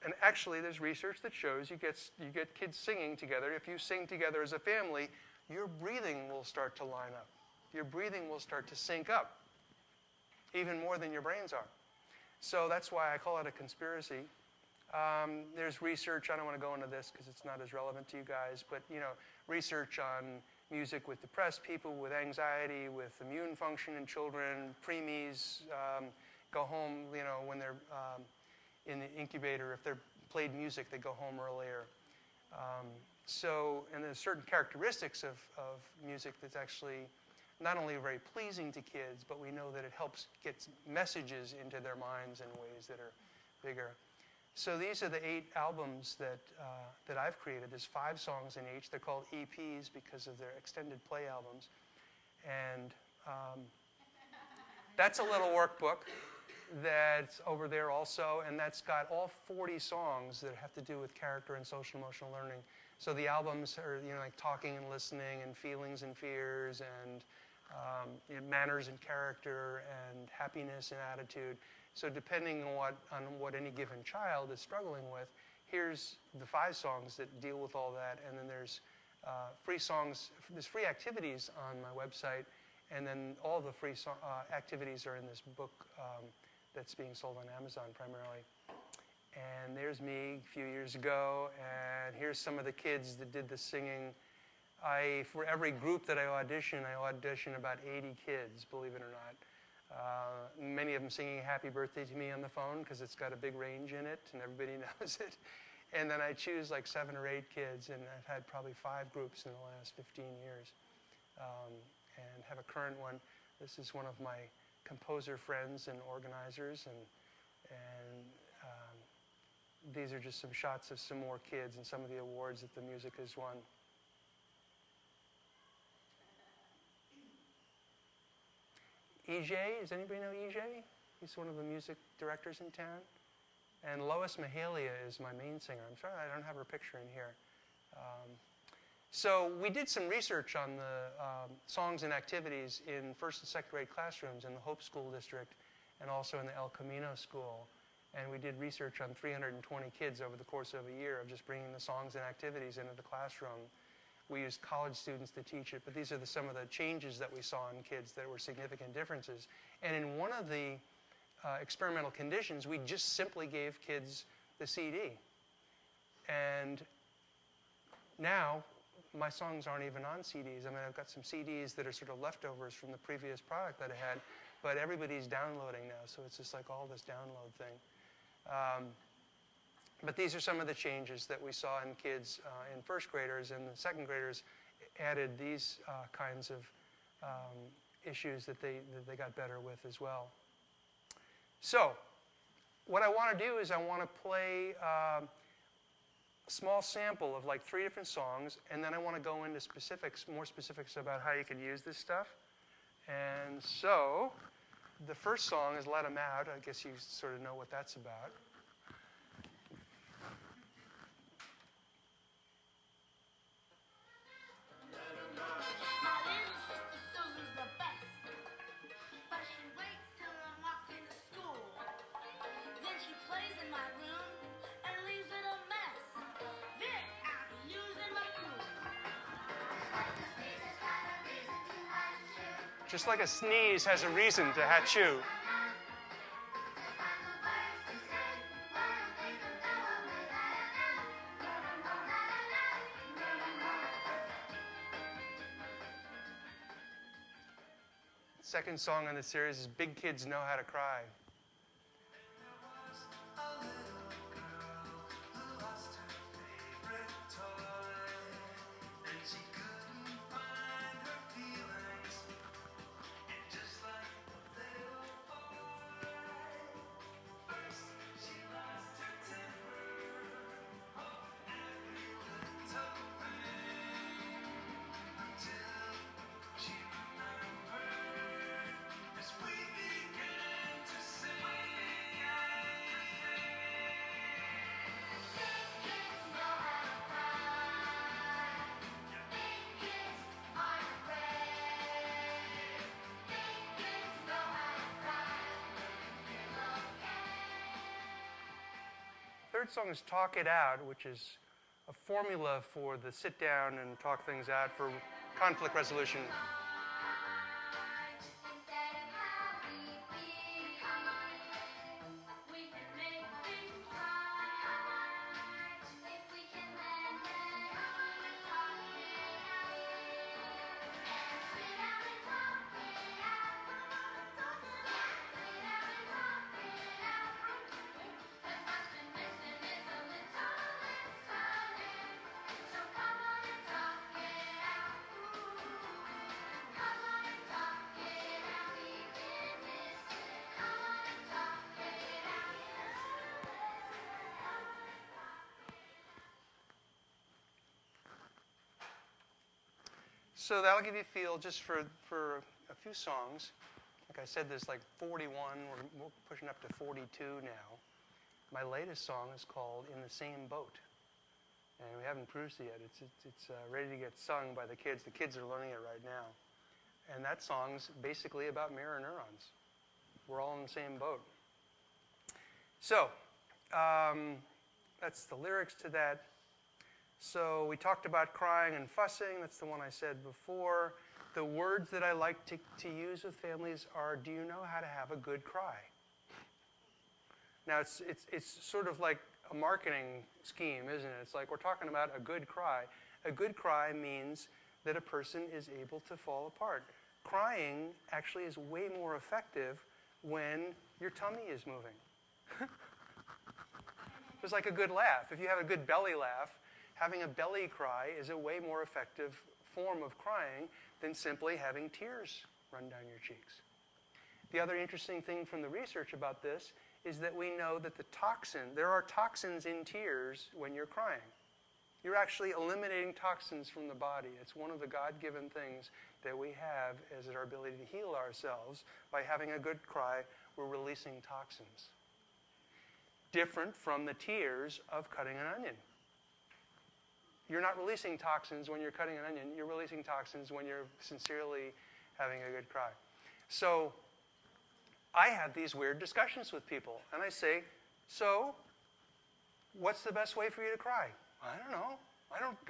And actually, there's research that shows you get kids singing together. If you sing together as a family, your breathing will start to line up. Your breathing will start to sync up, even more than your brains are. So that's why I call it a conspiracy. There's research, I don't want to go into this because it's not as relevant to you guys, but you know, research on music with depressed people, with anxiety, with immune function in children, preemies go home, you know, when they're in the incubator. If they're played music, they go home earlier. And there's certain characteristics of music that's actually not only very pleasing to kids, but we know that it helps get messages into their minds in ways that are bigger. So these are the 8 albums that I've created. There's 5 songs in each. They're called EPs because of their extended play albums. And that's a little workbook that's over there also, and that's got all 40 songs that have to do with character and social emotional learning. So the albums are, you know, like talking and listening and feelings and fears and you know, manners and character and happiness and attitude. So depending on what any given child is struggling with, here's the 5 songs that deal with all that, and then there's free songs, there's free activities on my website, and then all the free activities are in this book that's being sold on Amazon primarily. And there's me a few years ago, and here's some of the kids that did the singing. For every group that I audition about 80 kids, believe it or not. Many of them singing Happy Birthday to Me on the phone because it's got a big range in it and everybody knows it. And then I choose like 7 or 8 kids, and I've had probably 5 groups in the last 15 years and have a current one. This is one of my composer friends and organizers, and these are just some shots of some more kids and some of the awards that the music has won. EJ, does anybody know EJ? He's one of the music directors in town. And Lois Mahalia is my main singer. I'm sorry I don't have her picture in here. So we did some research on the songs and activities in first and second grade classrooms in the Hope School District and also in the El Camino School. And we did research on 320 kids over the course of a year of just bringing the songs and activities into the classroom. We used college students to teach it, but these are some of the changes that we saw in kids that were significant differences. And in one of the experimental conditions, we just simply gave kids the CD. And now, my songs aren't even on CDs. I mean, I've got some CDs that are sort of leftovers from the previous product that I had, but everybody's downloading now, so it's just like all this download thing. But these are some of the changes that we saw in kids in first graders, and the second graders added these kinds of issues that they got better with as well. So, what I want to do is I want to play a small sample of like 3 different songs, and then I want to go into specifics, more specifics about how you can use this stuff. And so, the first song is Let 'Em Out. I guess you sort of know what that's about. Just like a sneeze has a reason to hatchoo. Second song in the series is Big Kids Know How to Cry. Third song is Talk It Out, which is a formula for the sit down and talk things out for conflict resolution. So that'll give you a feel just for a few songs. Like I said, there's like 41. We're pushing up to 42 now. My latest song is called In the Same Boat. And we haven't produced it yet. It's ready to get sung by the kids. The kids are learning it right now. And that song's basically about mirror neurons. We're all in the same boat. So that's the lyrics to that. So we talked about crying and fussing. That's the one I said before. The words that I like to use with families are, do you know how to have a good cry? Now, it's sort of like a marketing scheme, isn't it? It's like we're talking about a good cry. A good cry means that a person is able to fall apart. Crying actually is way more effective when your tummy is moving. It's like a good laugh. If you have a good belly laugh, having a belly cry is a way more effective form of crying than simply having tears run down your cheeks. The other interesting thing from the research about this is that we know that there are toxins in tears when you're crying. You're actually eliminating toxins from the body. It's one of the God-given things that we have as our ability to heal ourselves. By having a good cry, we're releasing toxins. different from the tears of cutting an onion. You're not releasing toxins when you're cutting an onion. You're releasing toxins when you're sincerely having a good cry. So I have these weird discussions with people, and I say, so what's the best way for you to cry? I don't know.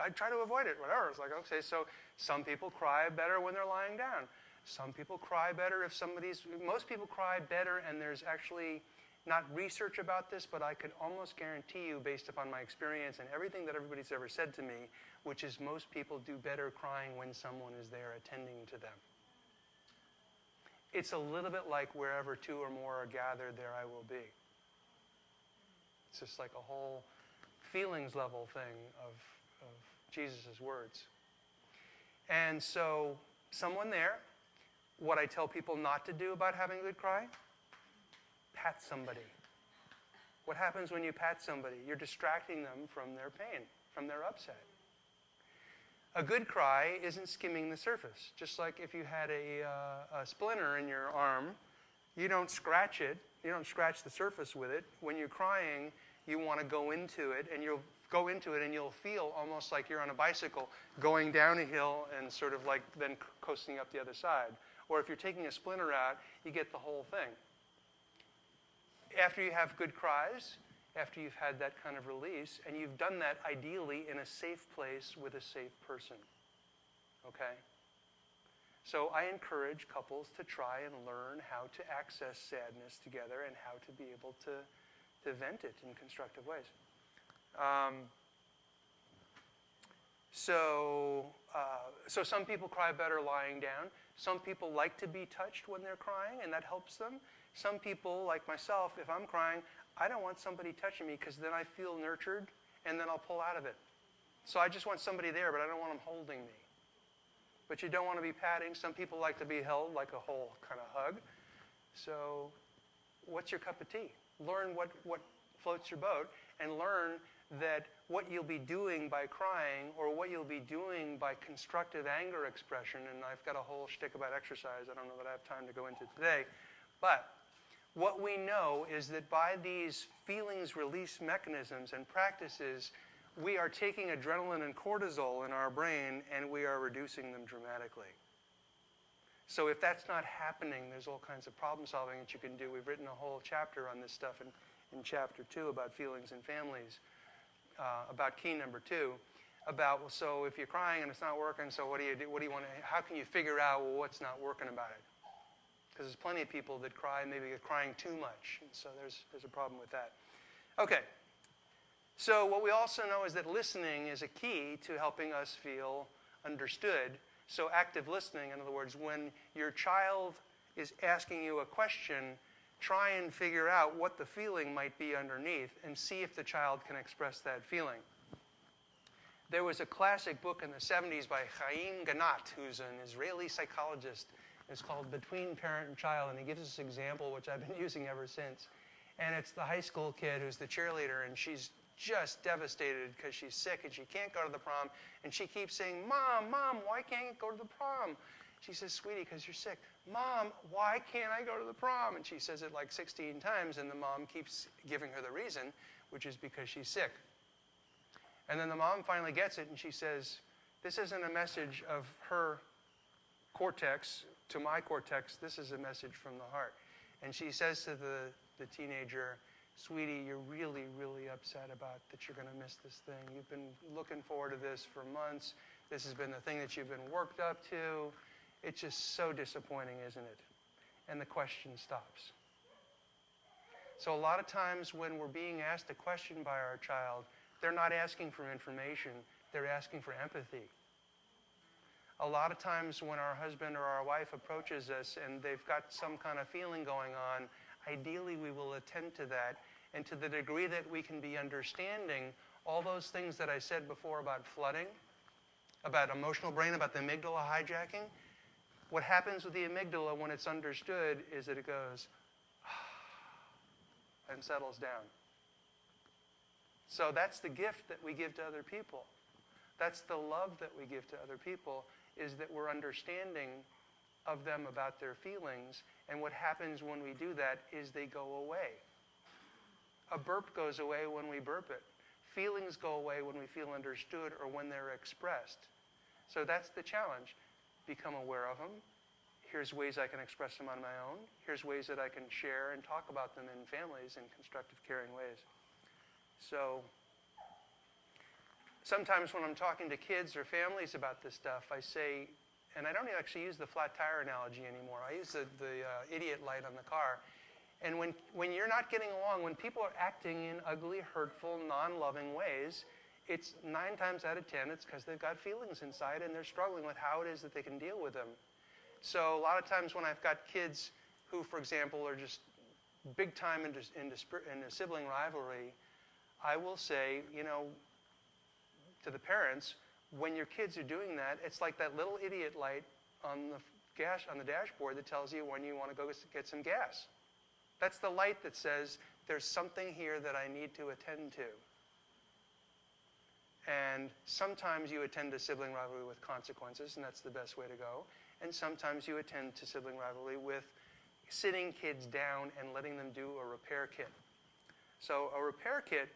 I try to avoid it, whatever. It's like, okay, so some people cry better when they're lying down. Some people cry better if most people cry better, and there's actually not research about this, but I could almost guarantee you, based upon my experience and everything that everybody's ever said to me, which is most people do better crying when someone is there attending to them. It's a little bit like wherever two or more are gathered, there I will be. It's just like a whole feelings level thing of Jesus' words. And so, someone there, what I tell people not to do about having a good cry, pat somebody. What happens when you pat somebody? You're distracting them from their pain, from their upset. A good cry isn't skimming the surface. Just like if you had a splinter in your arm, you don't scratch it. You don't scratch the surface with it. When you're crying, you want to go into it, and you'll go into it, and you'll feel almost like you're on a bicycle going down a hill and sort of like then coasting up the other side. Or if you're taking a splinter out, you get the whole thing. After you have good cries, after you've had that kind of release, and you've done that ideally in a safe place with a safe person. Okay? So I encourage couples to try and learn how to access sadness together and how to be able to vent it in constructive ways. So some people cry better lying down. Some people like to be touched when they're crying, and that helps them. Some people, like myself, if I'm crying, I don't want somebody touching me because then I feel nurtured, and then I'll pull out of it. So I just want somebody there, but I don't want them holding me. But you don't want to be patting. Some people like to be held, like a whole kind of hug. So what's your cup of tea? Learn what floats your boat, and learn that what you'll be doing by crying or what you'll be doing by constructive anger expression, and I've got a whole shtick about exercise I don't know that I have time to go into today, but what we know is that by these feelings release mechanisms and practices, we are taking adrenaline and cortisol in our brain and we are reducing them dramatically. So if that's not happening, there's all kinds of problem solving that you can do. We've written a whole chapter on this stuff in chapter 2 about feelings and families, about key number 2, about, well, so if you're crying and it's not working, so what do you do? What do you want to, how can you figure out, well, what's not working about it? Because there's plenty of people that cry, maybe they're crying too much, and so there's a problem with that. Okay, so what we also know is that listening is a key to helping us feel understood. So active listening, in other words, when your child is asking you a question, try and figure out what the feeling might be underneath and see if the child can express that feeling. There was a classic book in the 70s by Chaim Ganat, who's an Israeli psychologist. It's called Between Parent and Child, and he gives this example, which I've been using ever since. And it's the high school kid who's the cheerleader, and she's just devastated because she's sick and she can't go to the prom. And she keeps saying, Mom, why can't you go to the prom? She says, Sweetie, because you're sick. Mom, why can't I go to the prom? And she says it like 16 times, and the mom keeps giving her the reason, which is because she's sick. And then the mom finally gets it, and she says, this isn't a message of her cortex to my cortex. This is a message from the heart. And she says to the teenager, Sweetie, you're really, really upset about that you're going to miss this thing. You've been looking forward to this for months. This has been the thing that you've been worked up to. It's just so disappointing, isn't it? And the question stops. So a lot of times when we're being asked a question by our child, they're not asking for information. They're asking for empathy. A lot of times when our husband or our wife approaches us and they've got some kind of feeling going on, ideally we will attend to that. And to the degree that we can be understanding all those things that I said before about flooding, about emotional brain, about the amygdala hijacking, what happens with the amygdala when it's understood is that it goes and settles down. So that's the gift that we give to other people. That's the love that we give to other people, is that we're understanding of them about their feelings. And what happens when we do that is they go away. A burp goes away when we burp it. Feelings go away when we feel understood or when they're expressed. So that's the challenge. Become aware of them. Here's ways I can express them on my own. Here's ways that I can share and talk about them in families in constructive, caring ways. So sometimes when I'm talking to kids or families about this stuff, I say, and I don't actually use the flat tire analogy anymore. I use the idiot light on the car. And when you're not getting along, when people are acting in ugly, hurtful, non-loving ways, it's 9 times out of 10, it's because they've got feelings inside and they're struggling with how it is that they can deal with them. So a lot of times when I've got kids who, for example, are just big time into sibling rivalry, I will say, to the parents, when your kids are doing that, it's like that little idiot light on the dashboard that tells you when you want to go get some gas. That's the light that says there's something here that I need to attend to. And sometimes you attend to sibling rivalry with consequences, and that's the best way to go. And sometimes you attend to sibling rivalry with sitting kids down and letting them do a repair kit. So a repair kit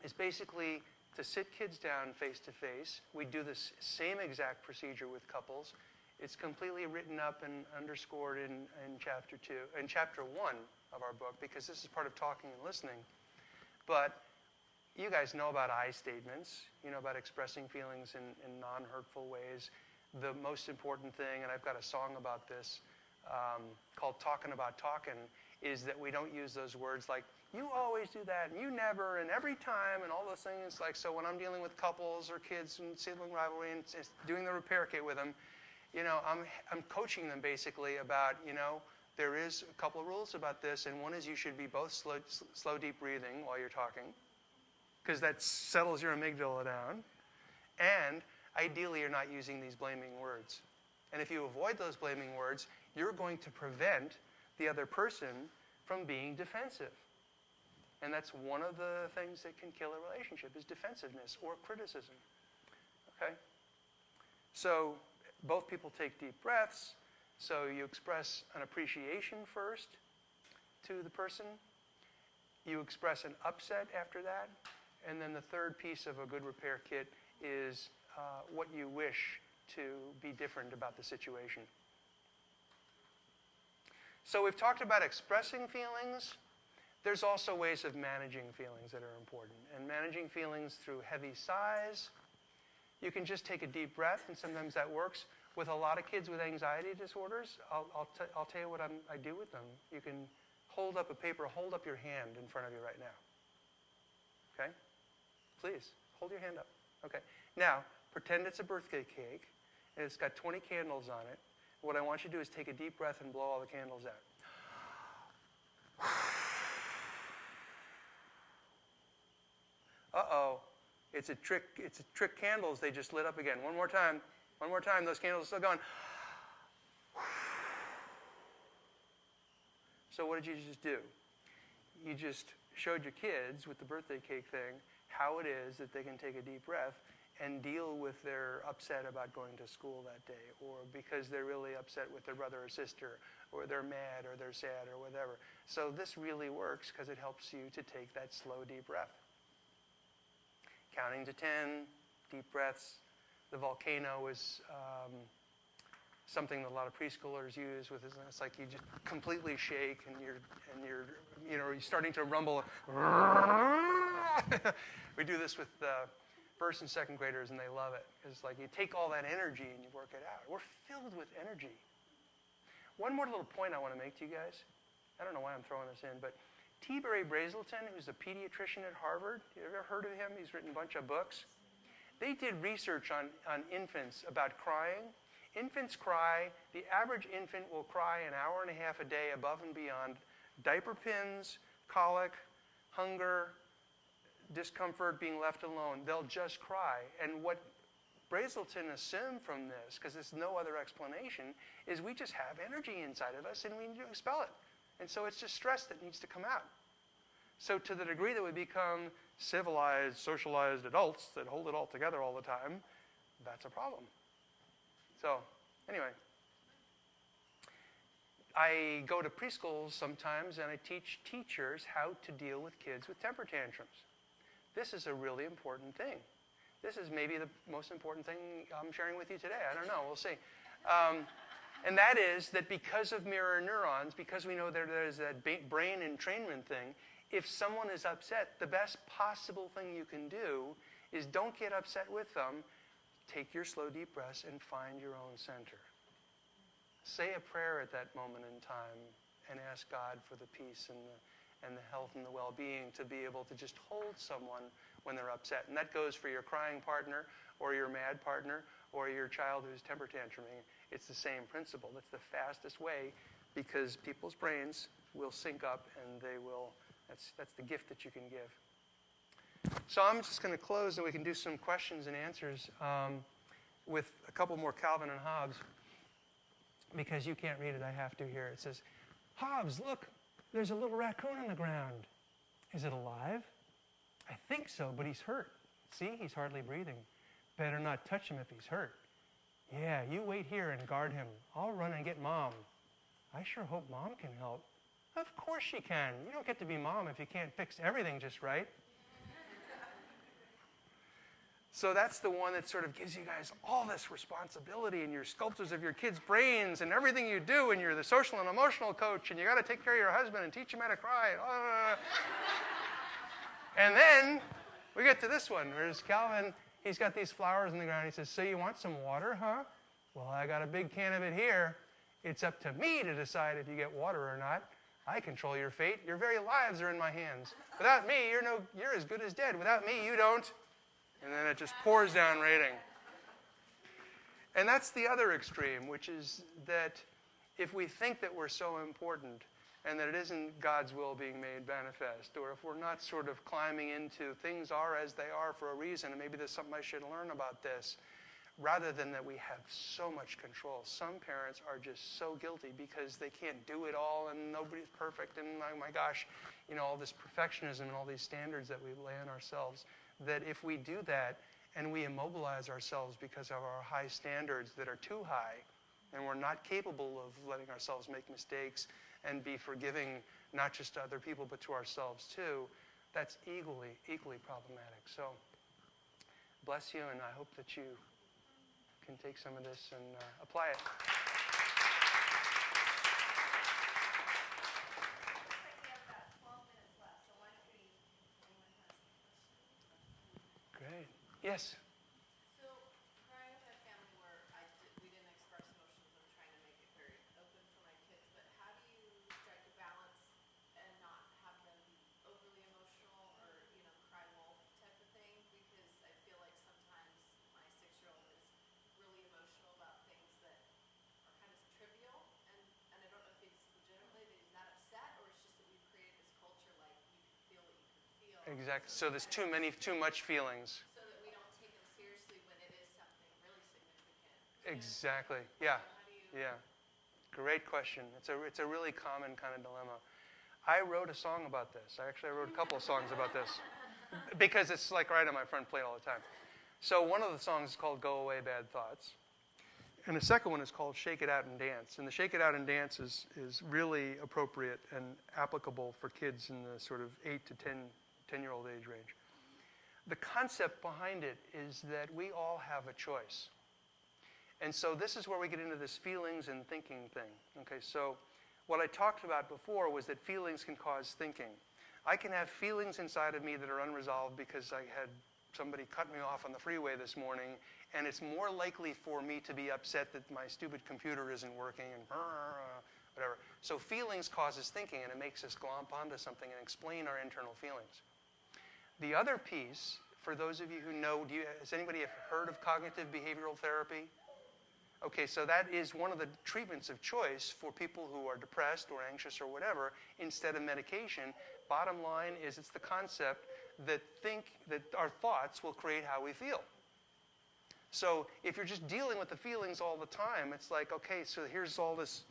is basically to sit kids down face to face. We do this same exact procedure with couples. It's completely written up and underscored in chapter 1 of our book, because this is part of talking and listening. But you guys know about I statements. You know about expressing feelings in non-hurtful ways. The most important thing, and I've got a song about this called Talking About Talking, is that we don't use those words like, you always do that, and you never, and every time, and all those things. Like, so when I'm dealing with couples or kids and sibling rivalry and doing the repair kit with them, I'm coaching them basically about, there is a couple of rules about this, and one is you should be both slow deep breathing while you're talking, because that settles your amygdala down, and ideally you're not using these blaming words. And if you avoid those blaming words, you're going to prevent the other person from being defensive. And that's one of the things that can kill a relationship, is defensiveness or criticism. Okay? So both people take deep breaths. So you express an appreciation first to the person. You express an upset after that. And then the third piece of a good repair kit is what you wish to be different about the situation. So we've talked about expressing feelings. There's also ways of managing feelings that are important. And managing feelings through heavy sighs. You can just take a deep breath, and sometimes that works. With a lot of kids with anxiety disorders, I'll tell you what I do with them. You can hold up a paper, hold up your hand in front of you right now. Okay? Please, hold your hand up. Okay. Now, pretend it's a birthday cake, and it's got 20 candles on it. What I want you to do is take a deep breath and blow all the candles out. Uh-oh. It's a trick candles. They just lit up again. One more time. One more time. Those candles are still going. So what did you just do? You just showed your kids with the birthday cake thing how it is that they can take a deep breath and deal with their upset about going to school that day, or because they're really upset with their brother or sister, or they're mad or they're sad or whatever. So this really works because it helps you to take that slow, deep breath. Counting to 10, deep breaths. The volcano is something that a lot of preschoolers use. It's like you just completely shake and you're starting to rumble. We do this with first and second graders, and they love it. It's like you take all that energy and you work it out. We're filled with energy. One more little point I want to make to you guys. I don't know why I'm throwing this in, but T. Barry Brazelton, who's a pediatrician at Harvard, you ever heard of him? He's written a bunch of books. They did research on infants about crying. Infants cry. The average infant will cry an hour and a half a day above and beyond diaper pins, colic, hunger, discomfort, being left alone. They'll just cry. And what Brazelton assumed from this, because there's no other explanation, is we just have energy inside of us and we need to expel it. And so it's just stress that needs to come out. So to the degree that we become civilized, socialized adults that hold it all together all the time, that's a problem. So anyway, I go to preschools sometimes and I teach teachers how to deal with kids with temper tantrums. This is a really important thing. This is maybe the most important thing I'm sharing with you today. I don't know. We'll see. And that is that because of mirror neurons, because we know there's that brain entrainment thing, if someone is upset, the best possible thing you can do is don't get upset with them. Take your slow, deep breaths and find your own center. Say a prayer at that moment in time and ask God for the peace and the health and the well-being to be able to just hold someone when they're upset. And that goes for your crying partner or your mad partner or your child who's temper tantruming. It's the same principle. That's the fastest way because people's brains will sync up and they will, that's the gift that you can give. So I'm just going to close and we can do some questions and answers with a couple more Calvin and Hobbes. Because you can't read it, I have to here. It says, Hobbes, look, there's a little raccoon on the ground. Is it alive? I think so, but he's hurt. See, he's hardly breathing. Better not touch him if he's hurt. Yeah, you wait here and guard him. I'll run and get Mom. I sure hope Mom can help. Of course she can. You don't get to be Mom if you can't fix everything just right. So that's the one that sort of gives you guys all this responsibility, and you're sculptors of your kids' brains and everything you do, and you're the social and emotional coach, and you got to take care of your husband and teach him how to cry. And then we get to this one. There's Calvin. He's got these flowers in the ground. He says, so you want some water, huh? Well, I got a big can of it here. It's up to me to decide if you get water or not. I control your fate. Your very lives are in my hands. Without me, you're as good as dead. Without me, you don't. And then it just pours down raining. And that's the other extreme, which is that if we think that we're so important and that it isn't God's will being made manifest, or if we're not sort of climbing into things are as they are for a reason, and maybe there's something I should learn about this, rather than that we have so much control. Some parents are just so guilty because they can't do it all and nobody's perfect and oh my gosh, all this perfectionism and all these standards that we lay on ourselves. That if we do that and we immobilize ourselves because of our high standards that are too high and we're not capable of letting ourselves make mistakes and be forgiving not just to other people but to ourselves too, that's equally problematic. So bless you, and I hope that you can take some of this and apply it. Great. Yes? So, growing up in a family where we didn't express emotions, I'm trying to make it very open for my kids, but how do you strike a balance and not have them be overly emotional or, cry wolf type of thing? Because I feel like sometimes my 6-year-old is really emotional about things that are kind of trivial, and I don't know if it's legitimately that he's not upset, or it's just that we've created this culture like you can feel what you can feel. Exactly. So there's too much feelings. So that we don't take them seriously when it is something really significant. Exactly. Yeah. Yeah. Great question. It's a really common kind of dilemma. I wrote a song about this. I wrote a couple of songs about this because it's like right on my front plate all the time. So one of the songs is called Go Away Bad Thoughts. And the second one is called Shake It Out and Dance. And the Shake It Out and Dance is really appropriate and applicable for kids in the sort of 8 to 10-year-old age range. The concept behind it is that we all have a choice. And so this is where we get into this feelings and thinking thing. Okay, so what I talked about before was that feelings can cause thinking. I can have feelings inside of me that are unresolved because I had somebody cut me off on the freeway this morning, and it's more likely for me to be upset that my stupid computer isn't working and whatever. So feelings causes thinking, and it makes us glomp onto something and explain our internal feelings. The other piece, for those of you who know, has anybody heard of cognitive behavioral therapy? Okay, so that is one of the treatments of choice for people who are depressed or anxious or whatever instead of medication. Bottom line is it's the concept that our thoughts will create how we feel. So if you're just dealing with the feelings all the time, it's like, okay, so here's all this,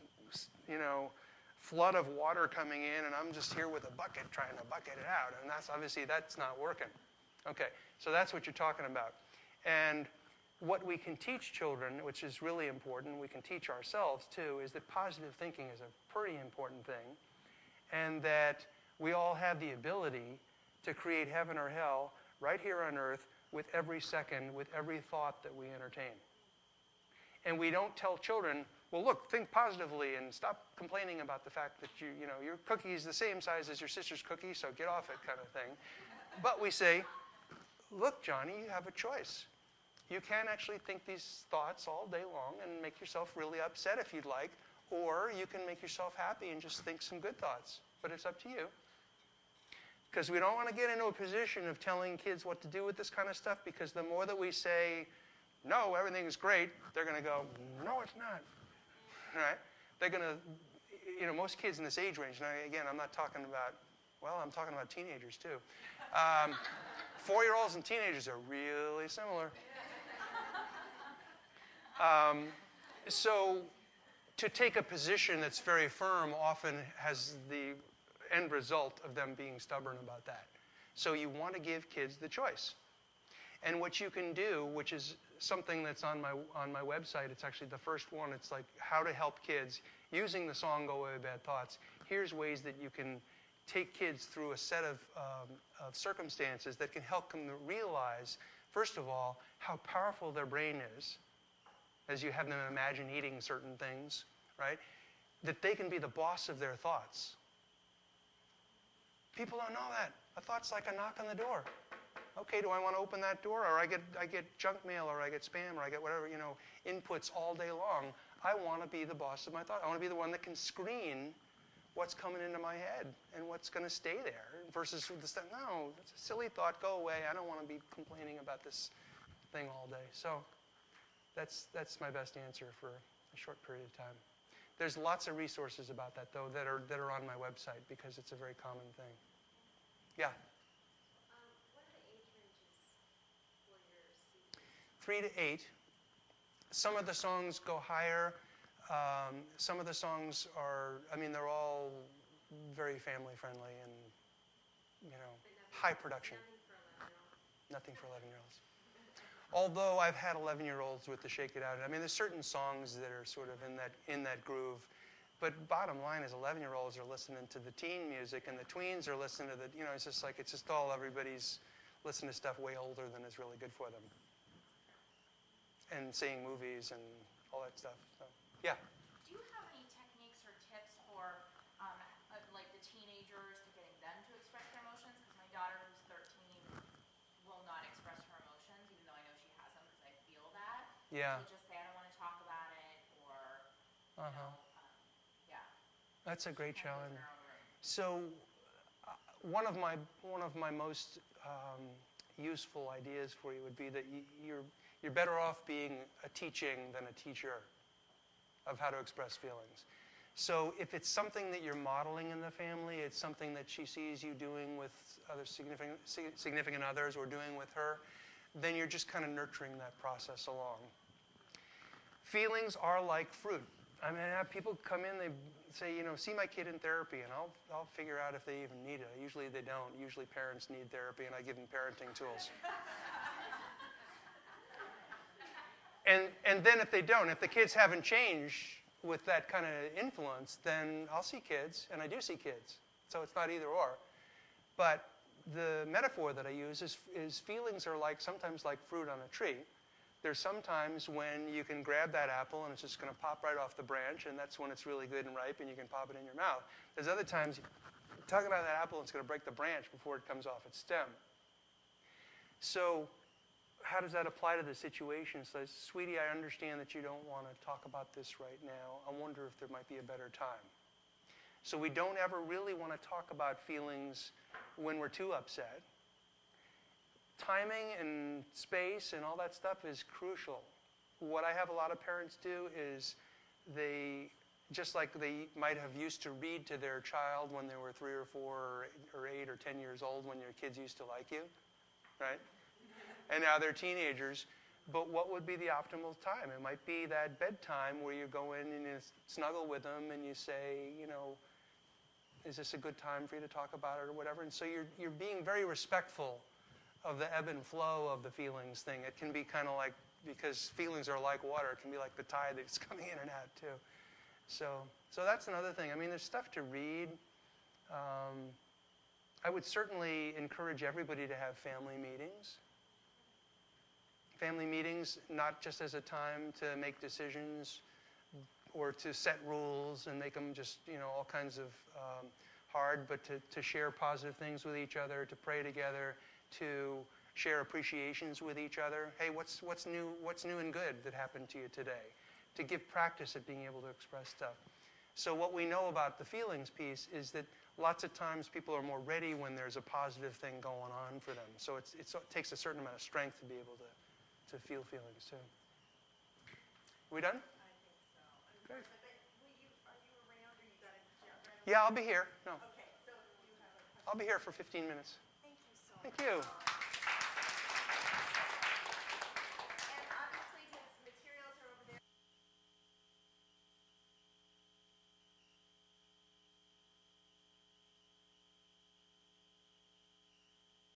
flood of water coming in, and I'm just here with a bucket trying to bucket it out, and that's not working. Okay, so that's what you're talking about. And what we can teach children, which is really important, we can teach ourselves too, is that positive thinking is a pretty important thing, and that we all have the ability to create heaven or hell right here on earth with every second, with every thought that we entertain. And we don't tell children, well, look, think positively and stop complaining about the fact that your cookie is the same size as your sister's cookie, so get off it, kind of thing. But we say, look, Johnny, you have a choice. You can actually think these thoughts all day long and make yourself really upset if you'd like, or you can make yourself happy and just think some good thoughts. But it's up to you. Because we don't want to get into a position of telling kids what to do with this kind of stuff, because the more that we say, no, everything is great, they're going to go, no, it's not. Right? They're going to, most kids in this age range, now again, I'm not talking about, I'm talking about teenagers too. 4-year-olds and teenagers are really similar. So to take a position that's very firm often has the end result of them being stubborn about that. So you want to give kids the choice. And what you can do, which is something that's on my website, it's actually the first one, it's like how to help kids using the song Go Away Bad Thoughts. Here's ways that you can take kids through a set of circumstances that can help them realize, first of all, how powerful their brain is, as you have them imagine eating certain things, right? That they can be the boss of their thoughts. People don't know that. A thought's like a knock on the door. Okay, do I want to open that door? Or I get junk mail, or I get spam, or I get whatever, inputs all day long. I want to be the boss of my thought. I want to be the one that can screen what's coming into my head and what's going to stay there versus the stuff, no, it's a silly thought, go away. I don't want to be complaining about this thing all day. So that's my best answer for a short period of time. There's lots of resources about that, though, that are on my website because it's a very common thing. Yeah? What are the age ranges for your CDs? 3 to 8. Some of the songs go higher. Some of the songs are, they're all very family friendly and, high production. Nothing for 11-year-olds. Although I've had 11-year-olds with the Shake It Out. There's certain songs that are sort of in that groove. But bottom line is 11-year-olds are listening to the teen music, and the tweens are listening to the, it's just all everybody's listening to stuff way older than is really good for them. And seeing movies and all that stuff. So, yeah. Do you have any techniques or tips for like the teenagers to getting them to express their emotions? Because my daughter, who's 13, will not express her emotions, even though I know she has them because I feel that. Yeah. She'll just say, I don't want to talk about it, or, yeah. That's a great challenge. In her own room. So, one of my most useful ideas for you would be that you're better off being a teaching than a teacher of how to express feelings. So if it's something that you're modeling in the family, it's something that she sees you doing with other significant others or doing with her, then you're just kind of nurturing that process along. Feelings are like fruit. I have people come in, they say, see my kid in therapy, and I'll figure out if they even need it. Usually they don't. Usually parents need therapy, and I give them parenting tools. And then if they don't, if the kids haven't changed with that kind of influence, then I'll see kids, and I do see kids. So it's not either or. But the metaphor that I use is feelings are sometimes like fruit on a tree. There's sometimes when you can grab that apple and it's just going to pop right off the branch, and that's when it's really good and ripe and you can pop it in your mouth. There's other times you're talking about that apple and it's going to break the branch before it comes off its stem. So how does that apply to the situation? So, sweetie, I understand that you don't want to talk about this right now. I wonder if there might be a better time. So we don't ever really want to talk about feelings when we're too upset. Timing and space and all that stuff is crucial. What I have a lot of parents do is they, just like they might have used to read to their child when they were 3 or 4 or 8 or 10 years old when your kids used to like you, right? And now they're teenagers. But what would be the optimal time? It might be that bedtime where you go in and you snuggle with them and you say, is this a good time for you to talk about it or whatever? And so you're being very respectful of the ebb and flow of the feelings thing. It can be kind of like because feelings are like water. It can be like the tide that's coming in and out too. So that's another thing. I mean, there's stuff to read. I would certainly encourage everybody to have family meetings. Family meetings, not just as a time to make decisions or to set rules and make them just, all kinds of hard, but to share positive things with each other, to pray together, to share appreciations with each other. Hey, what's new and good that happened to you today? To give practice at being able to express stuff. So what we know about the feelings piece is that lots of times people are more ready when there's a positive thing going on for them. So it takes a certain amount of strength to be able to feel feelings too. Are we done? I think so. Great. Are you around or you got to jump right Yeah, I'll be here. No, Okay, so you have a question. I'll be here for 15 minutes. Thank you so Thank much. you.